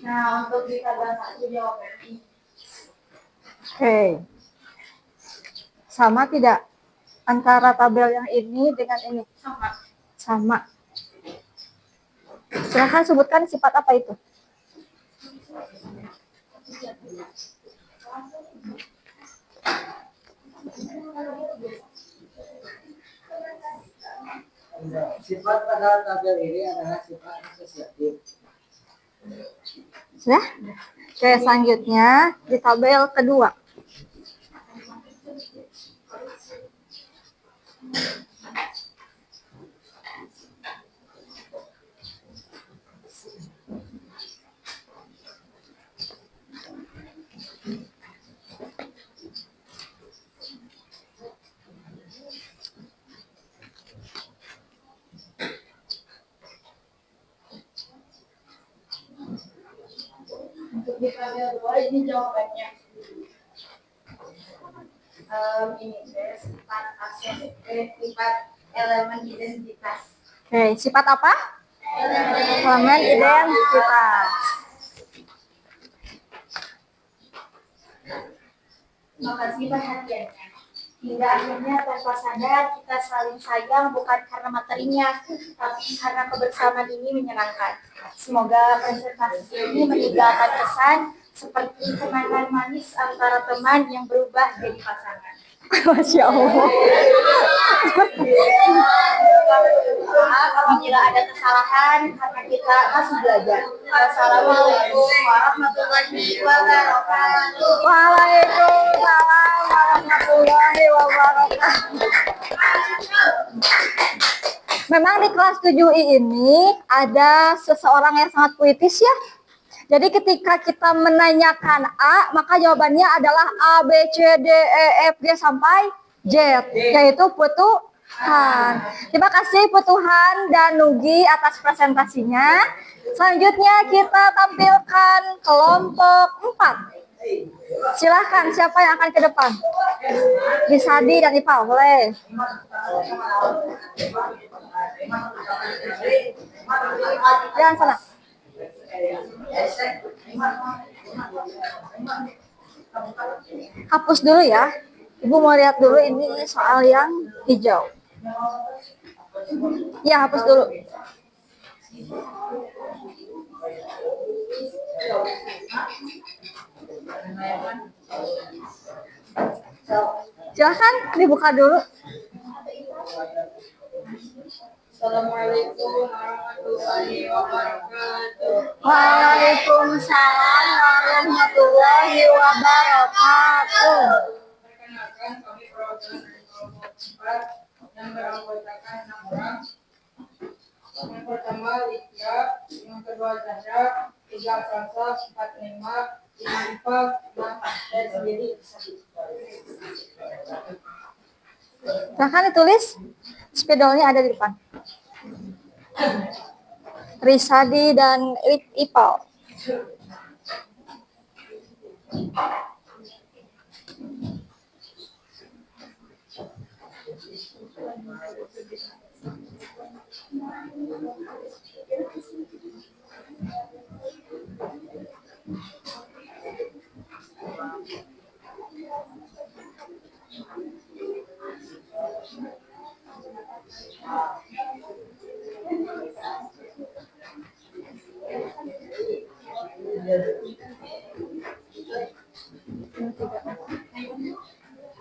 C: Nah, untuk di tabel 1 jawabannya
A: Oke. Sama tidak antara tabel yang ini dengan ini?
C: sama.
A: Sama. Silahkan sebutkan sifat apa itu?
B: Sifat pada tabel ini adalah sifat asosiatif.
A: Sudah? Oke, selanjutnya di tabel kedua.
C: Untuk di tabel 2 ini jawabannya. Ini sifat sifat elemen identitas.
A: Oke, sifat apa? Elemen identitas.
C: Makasih perhatiannya. Hingga akhirnya tanpa sadar kita saling sayang bukan karena materinya, tapi karena kebersamaan ini menyenangkan. Semoga presentasi ini meninggalkan kesan seperti kenangan manis antara teman yang berubah jadi pasangan.
A: Masya Allah.
C: Maaf apabila ada kesalahan karena kita masih belajar. Wassalamualaikum warahmatullahi wabarakatuh.
A: Waalaikumsalam warahmatullahi wabarakatuh. Memang di kelas 7I ini ada seseorang yang sangat puitis ya. Jadi ketika kita menanyakan A, maka jawabannya adalah A, B, C, D, E, F, G, sampai Z. Yaitu Putuhan. Terima kasih Putuhan dan Nugi atas presentasinya. Selanjutnya kita tampilkan kelompok 4. Silahkan, siapa yang akan ke depan? Gisadi dan Ipa, boleh. Jangan sana. Hapus dulu ya. Ibu mau lihat dulu ini soal yang hijau. Ya, hapus dulu. Silahkan dibuka dulu.
C: Assalamualaikum warahmatullahi wabarakatuh.
A: Waalaikumsalam warahmatullahi wabarakatuh.
C: Perkenalkan kami perwakilan dari kelompok 4 yang beranggotakan 6 orang. Yang pertama Litya, yang kedua Zahra, 3 Salsa, 4 Neymar, 5 Ipa, 6 dan sendiri.
A: Silahkan ditulis. Spidolnya ada di depan. Risadi dan Ipal.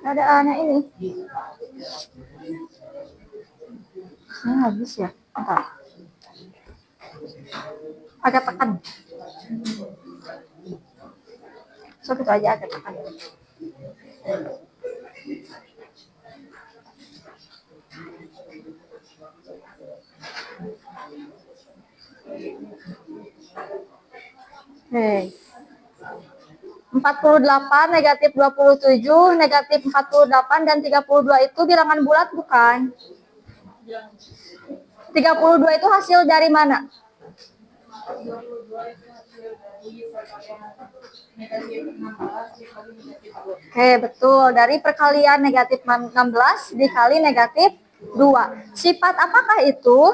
A: Ada anak ini. Ini habis ya? Entar. Agak tekan. So, gitu aja agak tekan. Oke. 48, negatif 27, negatif 48, dan 32 itu bilangan bulat bukan? 32 itu hasil dari mana? Oke, betul. Dari perkalian negatif 16 dikali negatif 2. Sifat apakah itu?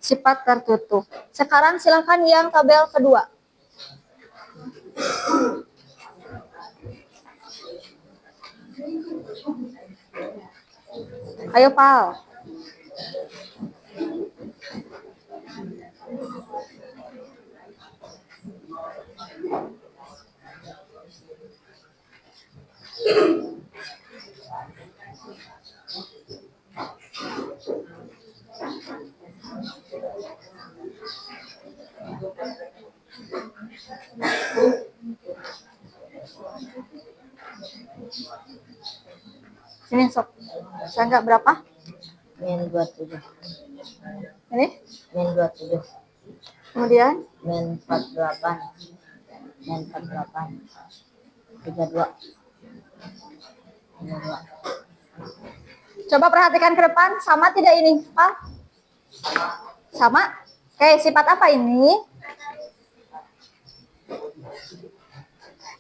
A: Sifat tertutup. Sekarang silakan yang tabel kedua. Ayo, Pal. Sini, sok. Saya enggak berapa?
D: Min 27.
A: Ini?
D: Min 27.
A: Kemudian?
D: Min 48. Min 48. 32. 32.
A: Coba perhatikan ke depan, sama tidak ini, Pak? Sama? Oke, sifat apa ini?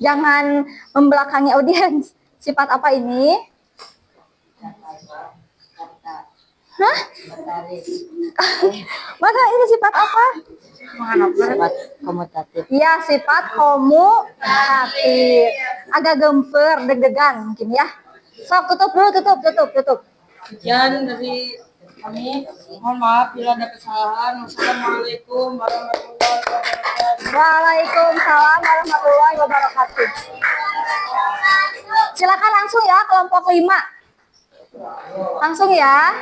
A: Jangan membelakangi audiens. Sifat apa ini? Hah? Maka ini sifat apa?
D: Sifat komutatif.
A: Iya, sifat komutatif. Agak gemper, deg-degan mungkin ya. Sok, tutup dulu, tutup.
E: Sekian dari kami. Mohon maaf bila ada kesalahan. Wassalamualaikum warahmatullahi wabarakatuh.
A: Waalaikumsalam warahmatullahi wabarakatuh. Silakan langsung ya kelompok 5. Langsung ya.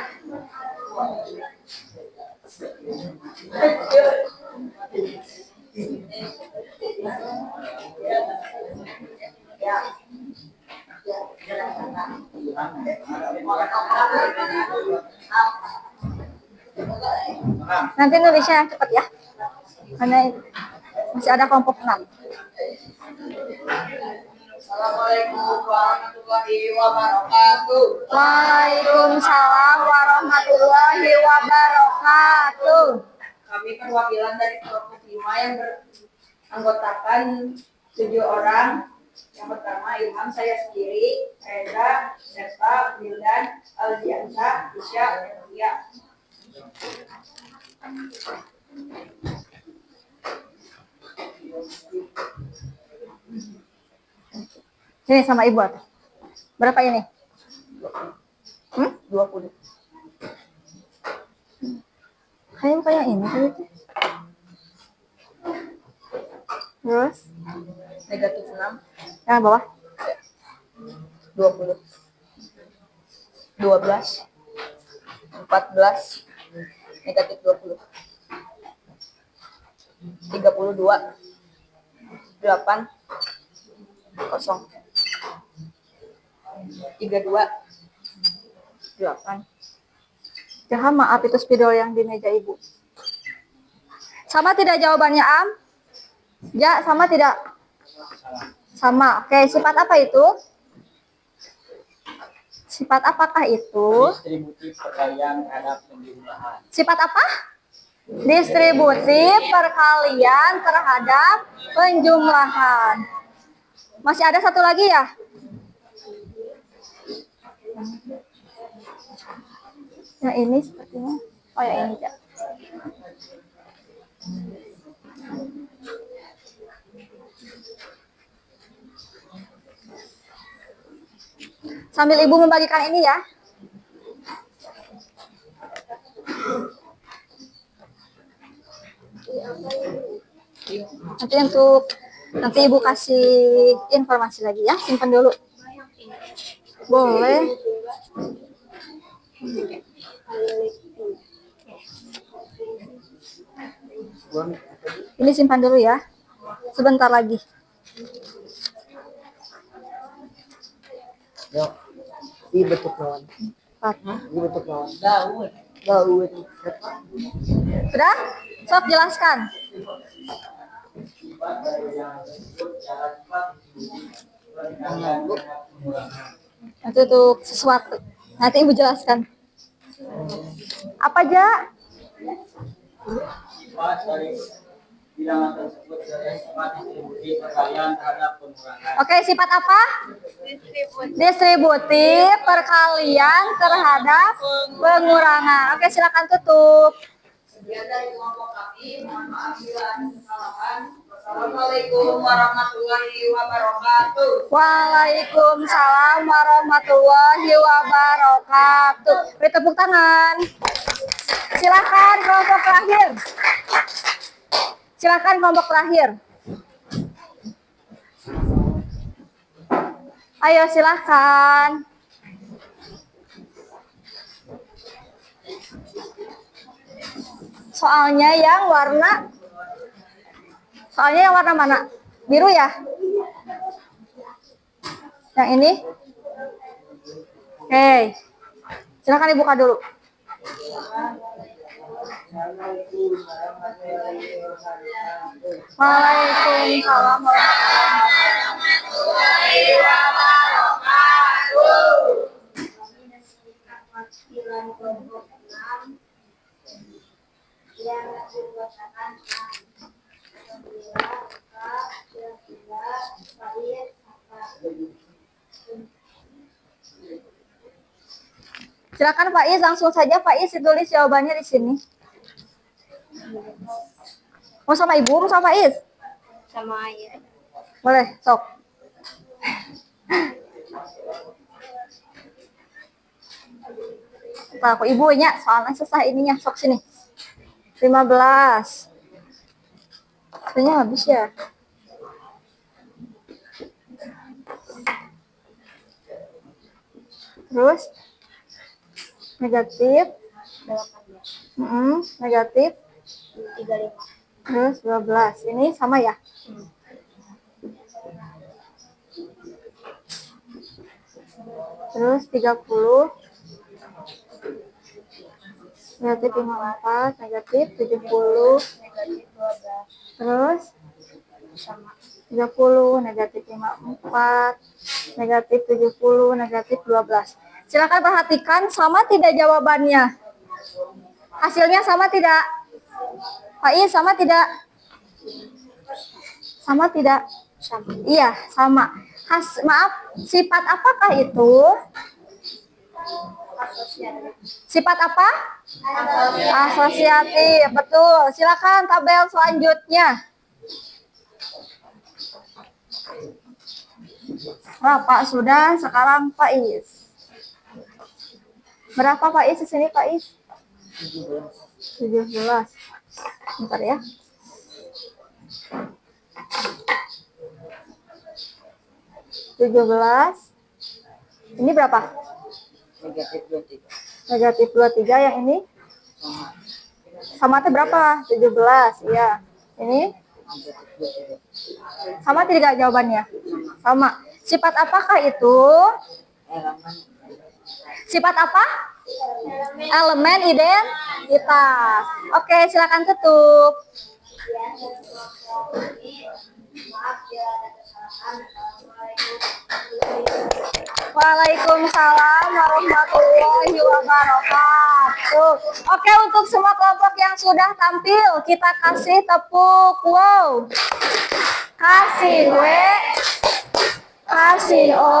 A: Nanti nulisnya yang cepat ya. Karena masih ada kelompok 6.
E: Assalamualaikum warahmatullahi wabarakatuh.
A: Waalaikumsalam warahmatullahi wabarakatuh.
E: Kami perwakilan dari kelompok 5 yang beranggotakan 7 orang. Yang pertama Ilham, saya sendiri, Reza, Nesta, Wildan, Aldiansa, Isya, dan Ria.
A: Sini sama ibu. Berapa ini?
D: 20.
A: Kayak ini. Terus?
D: Negatif 6.
A: Yang bawah?
D: 20. 12. 14. Negatif 20. 32. 8. 0. 32. 8.
A: Jangan maaf itu spidol yang di meja ibu. Sama tidak jawabannya, Am? Ya, sama tidak? Sama. Oke, sifat apa itu? Sifat apakah itu?
B: Distributif perkalian terhadap penjumlahan.
A: Sifat apa? Distributif perkalian terhadap penjumlahan. Masih ada satu lagi ya? Yang ini sepertinya. Oh ya ini ya. Sambil ibu membagikan ini ya. Nanti ibu kasih informasi lagi ya. Simpan dulu. Boleh. Ini simpan dulu ya. Sebentar lagi.
B: Yuk. Ini bentuk lawan. Ini bentuk lawan. Daun.
A: Sudah? Sok jelaskan. Nanti untuk sesuatu. Nanti ibu jelaskan. Apa aja?
F: Sifat dari bilangan tersebut dari sifat distribusi perkalian terhadap pengurangan.
A: Oke, sifat apa? Distributif perkalian terhadap pengurangan. Oke, silakan tutup.
E: Sekian dari kelompok kami, mohon maaf bila ada kesalahan. Wassalamualaikum warahmatullahi wabarakatuh.
A: Waalaikumsalam warahmatullahi wabarakatuh. Beri tepuk tangan. Silakan kelompok terakhir. Silakan kelompok terakhir. Ayo silakan. Soalnya yang warna mana? Biru ya? Yang ini? Oke. Silakan dibuka dulu. Waalaikumsalam warahmatullahi wabarakatuh.
C: yang dibacakan
A: Silakan Faiz, langsung saja Faiz tulis jawabannya di sini. Mau sama ibu, mau sama Faiz?
C: sama ya.
A: Boleh, sok. Nah, aku ibunya, soalnya susah ininya, sok sini. 15. Sebenarnya habis ya. Terus negatif. Negatif
C: 35.
A: terus 12. Ini sama ya? Terus 30 negatif 54 negatif 70 terus 30 negatif 54 negatif 70 negatif 12. Silakan perhatikan sama tidak jawabannya. Hasilnya sama tidak? Faiz, sama tidak? Sama tidak? Sama. Iya, sama. Maaf, sifat apakah itu? Sifat apa? Asosiatif, betul. Silakan tabel selanjutnya. Berapa sudah? Sekarang Faiz. Berapa Faiz di sini Faiz? 17. Bentar ya. Ini berapa? Negatif 23 yang ini? Sama itu berapa? 17. Iya. Ini? Sama tidak jawabannya? Sama. Sifat apakah itu? Sifat apa? Elemen identitas. Oke, silakan tutup. Waalaikumsalam warahmatullahi wabarakatuh. Oke, untuk semua kelompok yang sudah tampil, kita kasih tepuk. Wow. Kasih W, kasih O,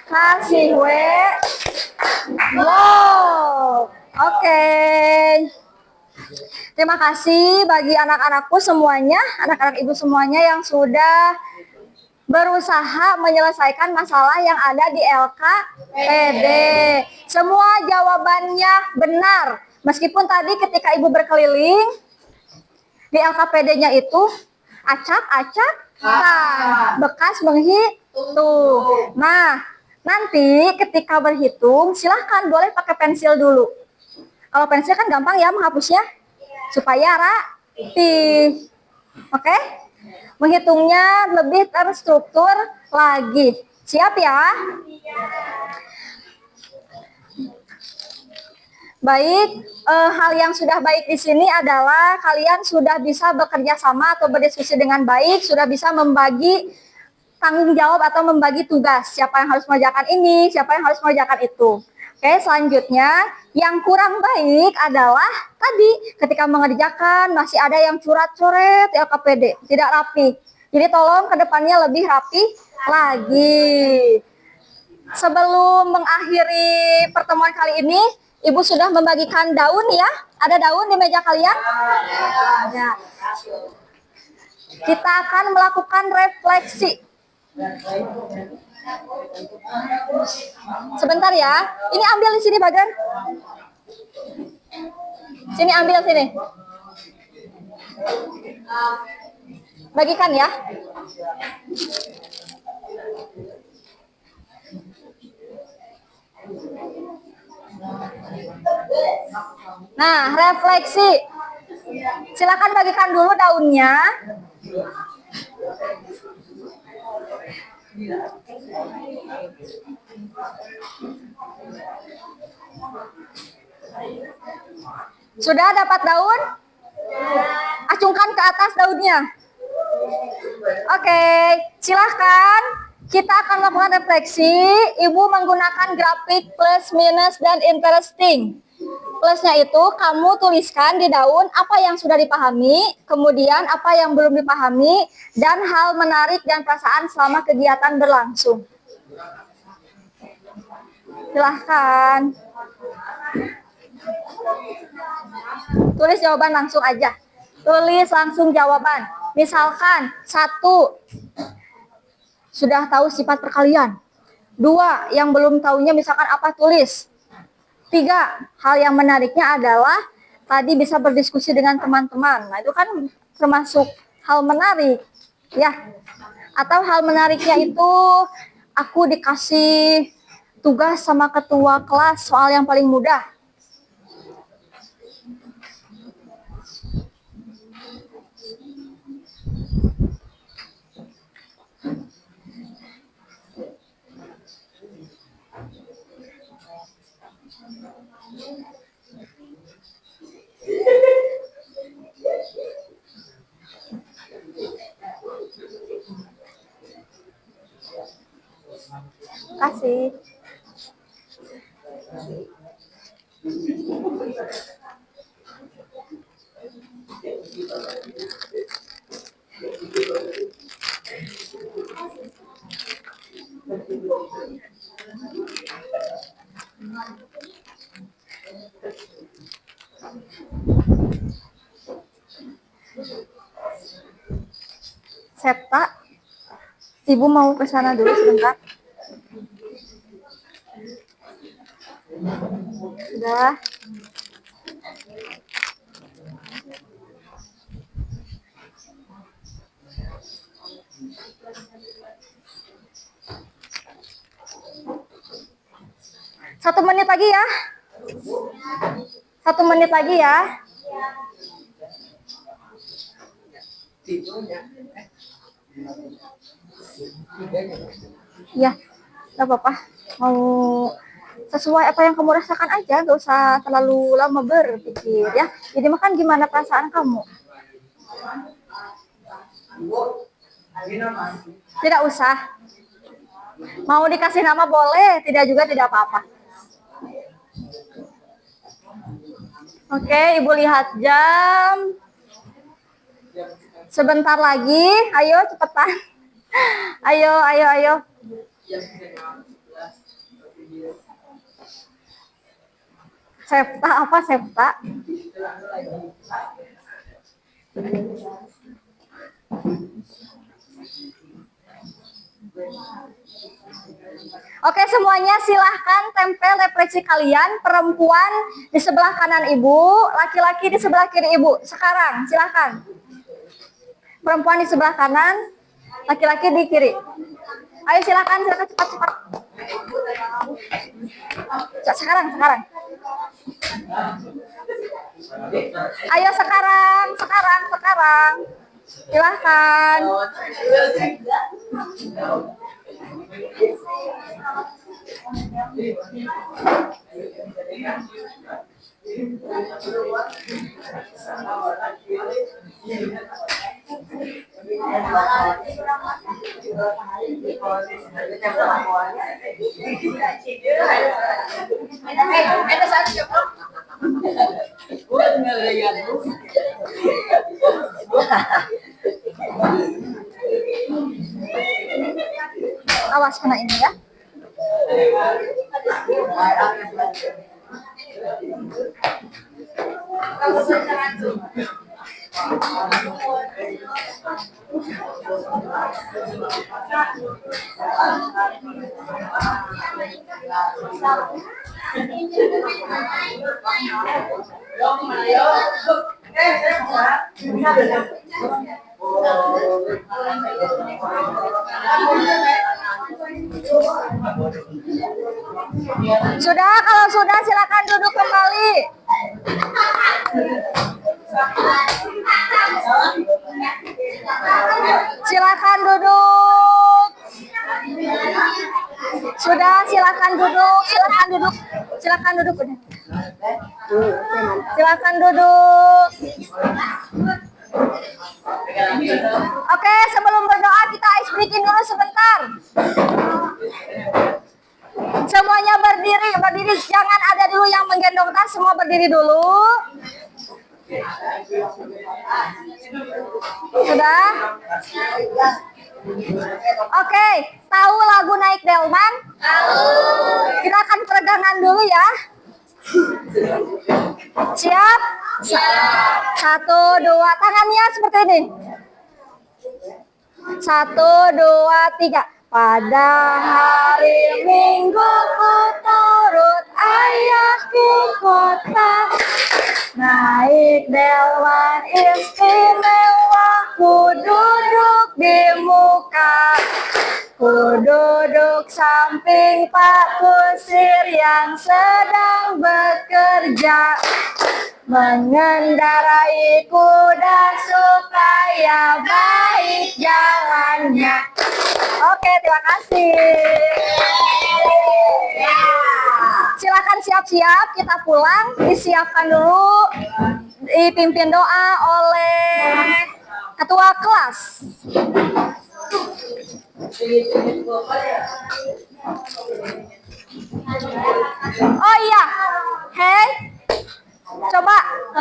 A: kasih W. Wow. Oke. Terima kasih bagi anak-anakku semuanya, anak-anak ibu semuanya yang sudah berusaha menyelesaikan masalah yang ada di LKPD. Semua jawabannya benar. Meskipun tadi ketika Ibu berkeliling, di LKPD-nya itu acak-acak bekas menghitung. Nah, nanti ketika berhitung, silahkan boleh pakai pensil dulu. Kalau pensil kan gampang ya menghapusnya, supaya rapi. Oke? Menghitungnya lebih terstruktur lagi. Siap ya? Baik, hal yang sudah baik di sini adalah kalian sudah bisa bekerja sama atau berdiskusi dengan baik, sudah bisa membagi tanggung jawab atau membagi tugas. Siapa yang harus mengerjakan ini, siapa yang harus mengerjakan itu. Oke, selanjutnya yang kurang baik adalah tadi ketika mengerjakan masih ada yang curat-coret LKPD, tidak rapi. Jadi tolong ke depannya lebih rapi lagi. Sebelum mengakhiri pertemuan kali ini, Ibu sudah membagikan daun ya? Ada daun di meja kalian? Ada. Kita akan melakukan refleksi. Sebentar ya. Ini ambil di sini bagian. Sini ambil sini. Bagikan ya. Nah, refleksi. Silakan bagikan dulu daunnya. Sudah dapat daun? Acungkan ke atas daunnya. Oke, silahkan. Kita akan melakukan refleksi. Ibu menggunakan grafik plus, minus, dan interesting. Plusnya itu kamu tuliskan di daun apa yang sudah dipahami, kemudian apa yang belum dipahami, dan hal menarik dan perasaan selama kegiatan berlangsung. Silahkan. Tulis jawaban langsung aja. Tulis langsung jawaban. Misalkan 1. Sudah tahu sifat perkalian. 2, yang belum tahunya misalkan apa, tulis. 3, hal yang menariknya adalah tadi bisa berdiskusi dengan teman-teman. Nah, itu kan termasuk hal menarik, ya. Atau hal menariknya itu aku dikasih tugas sama ketua kelas soal yang paling mudah. Kasih. Septa, Ibu mau ke sana dulu sebentar. Sudah. Satu menit lagi ya. 1 menit lagi ya. Ya, nggak apa-apa. Mau sesuai apa yang kamu rasakan aja, nggak usah terlalu lama berpikir ya. Jadi makan gimana perasaan kamu? Tidak usah. Mau dikasih nama boleh, tidak juga tidak apa-apa. Oke, Ibu lihat jam. Sebentar lagi, ayo cepetan. Ayo. Septa apa Septa? Oke, semuanya silahkan tempel refleksi kalian. Perempuan di sebelah kanan ibu, laki-laki di sebelah kiri ibu. Sekarang silahkan. Perempuan di sebelah kanan, laki-laki di kiri. Ayo silahkan cepat. Sekarang. Ayo sekarang. Silahkan. Awas kena ini ya. Sudah, kalau sudah silakan duduk kembali. Silakan duduk. Sudah, silakan duduk. Silakan duduk. Silakan duduk. Oke, sebelum berdoa kita ice breaking dulu sebentar. Semuanya berdiri, jangan ada dulu yang menggendong tas, semua berdiri dulu. Sudah? Oke, tahu lagu Naik Delman? Tahu. Kita akan peregangan dulu ya. Siap? Siap. 1, 2, tangannya seperti ini. 1, 2, 3. Pada hari Minggu ku turut ayah ke kota, naik delman istimewa, ku duduk di muka, ku duduk samping Pak Kusir yang sedang bekerja, mengendarai kuda supaya baik jalannya. Oke, terima kasih. Silakan siap-siap, kita pulang. Disiapkan dulu, dipimpin doa oleh ketua kelas. Oh iya, hey, coba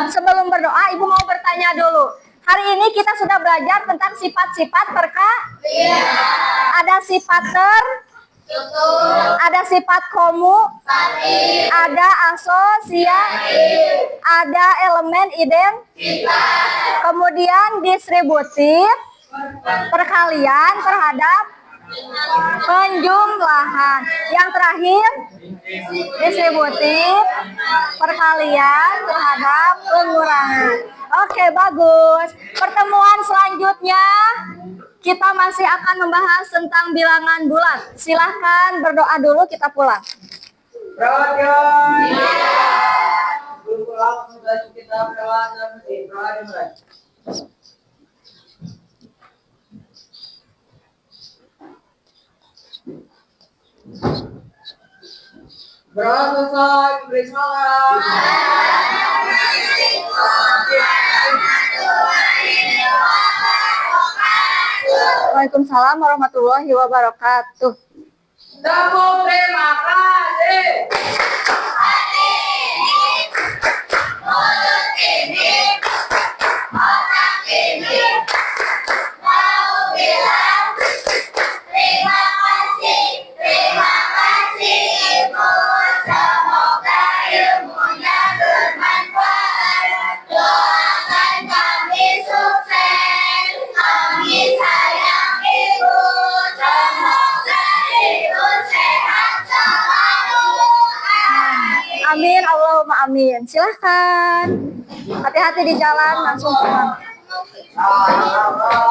A: sebelum berdoa, Ibu mau bertanya dulu. Hari ini kita sudah belajar tentang sifat-sifat ada sifat ada sifat komu, ada asosiatif, ada elemen kemudian distributif, perkalian terhadap penjumlahan. Yang terakhir distributif, perkalian terhadap pengurangan. Oke, bagus. Pertemuan selanjutnya kita masih akan membahas tentang bilangan bulat. Silahkan berdoa dulu, kita pulang. Waalaikumsalam warahmatullahi wabarakatuh.
E: Tepuk terima kasih.
C: Mulut ini, otak ini, mau bilang terima kasih Ibu. Semoga ilmunya bermanfaat. Doakan kami sukses. Kami sayang Ibu. Semoga
A: Allahumma amin. Silahkan. Hati-hati di jalan, langsung pulang.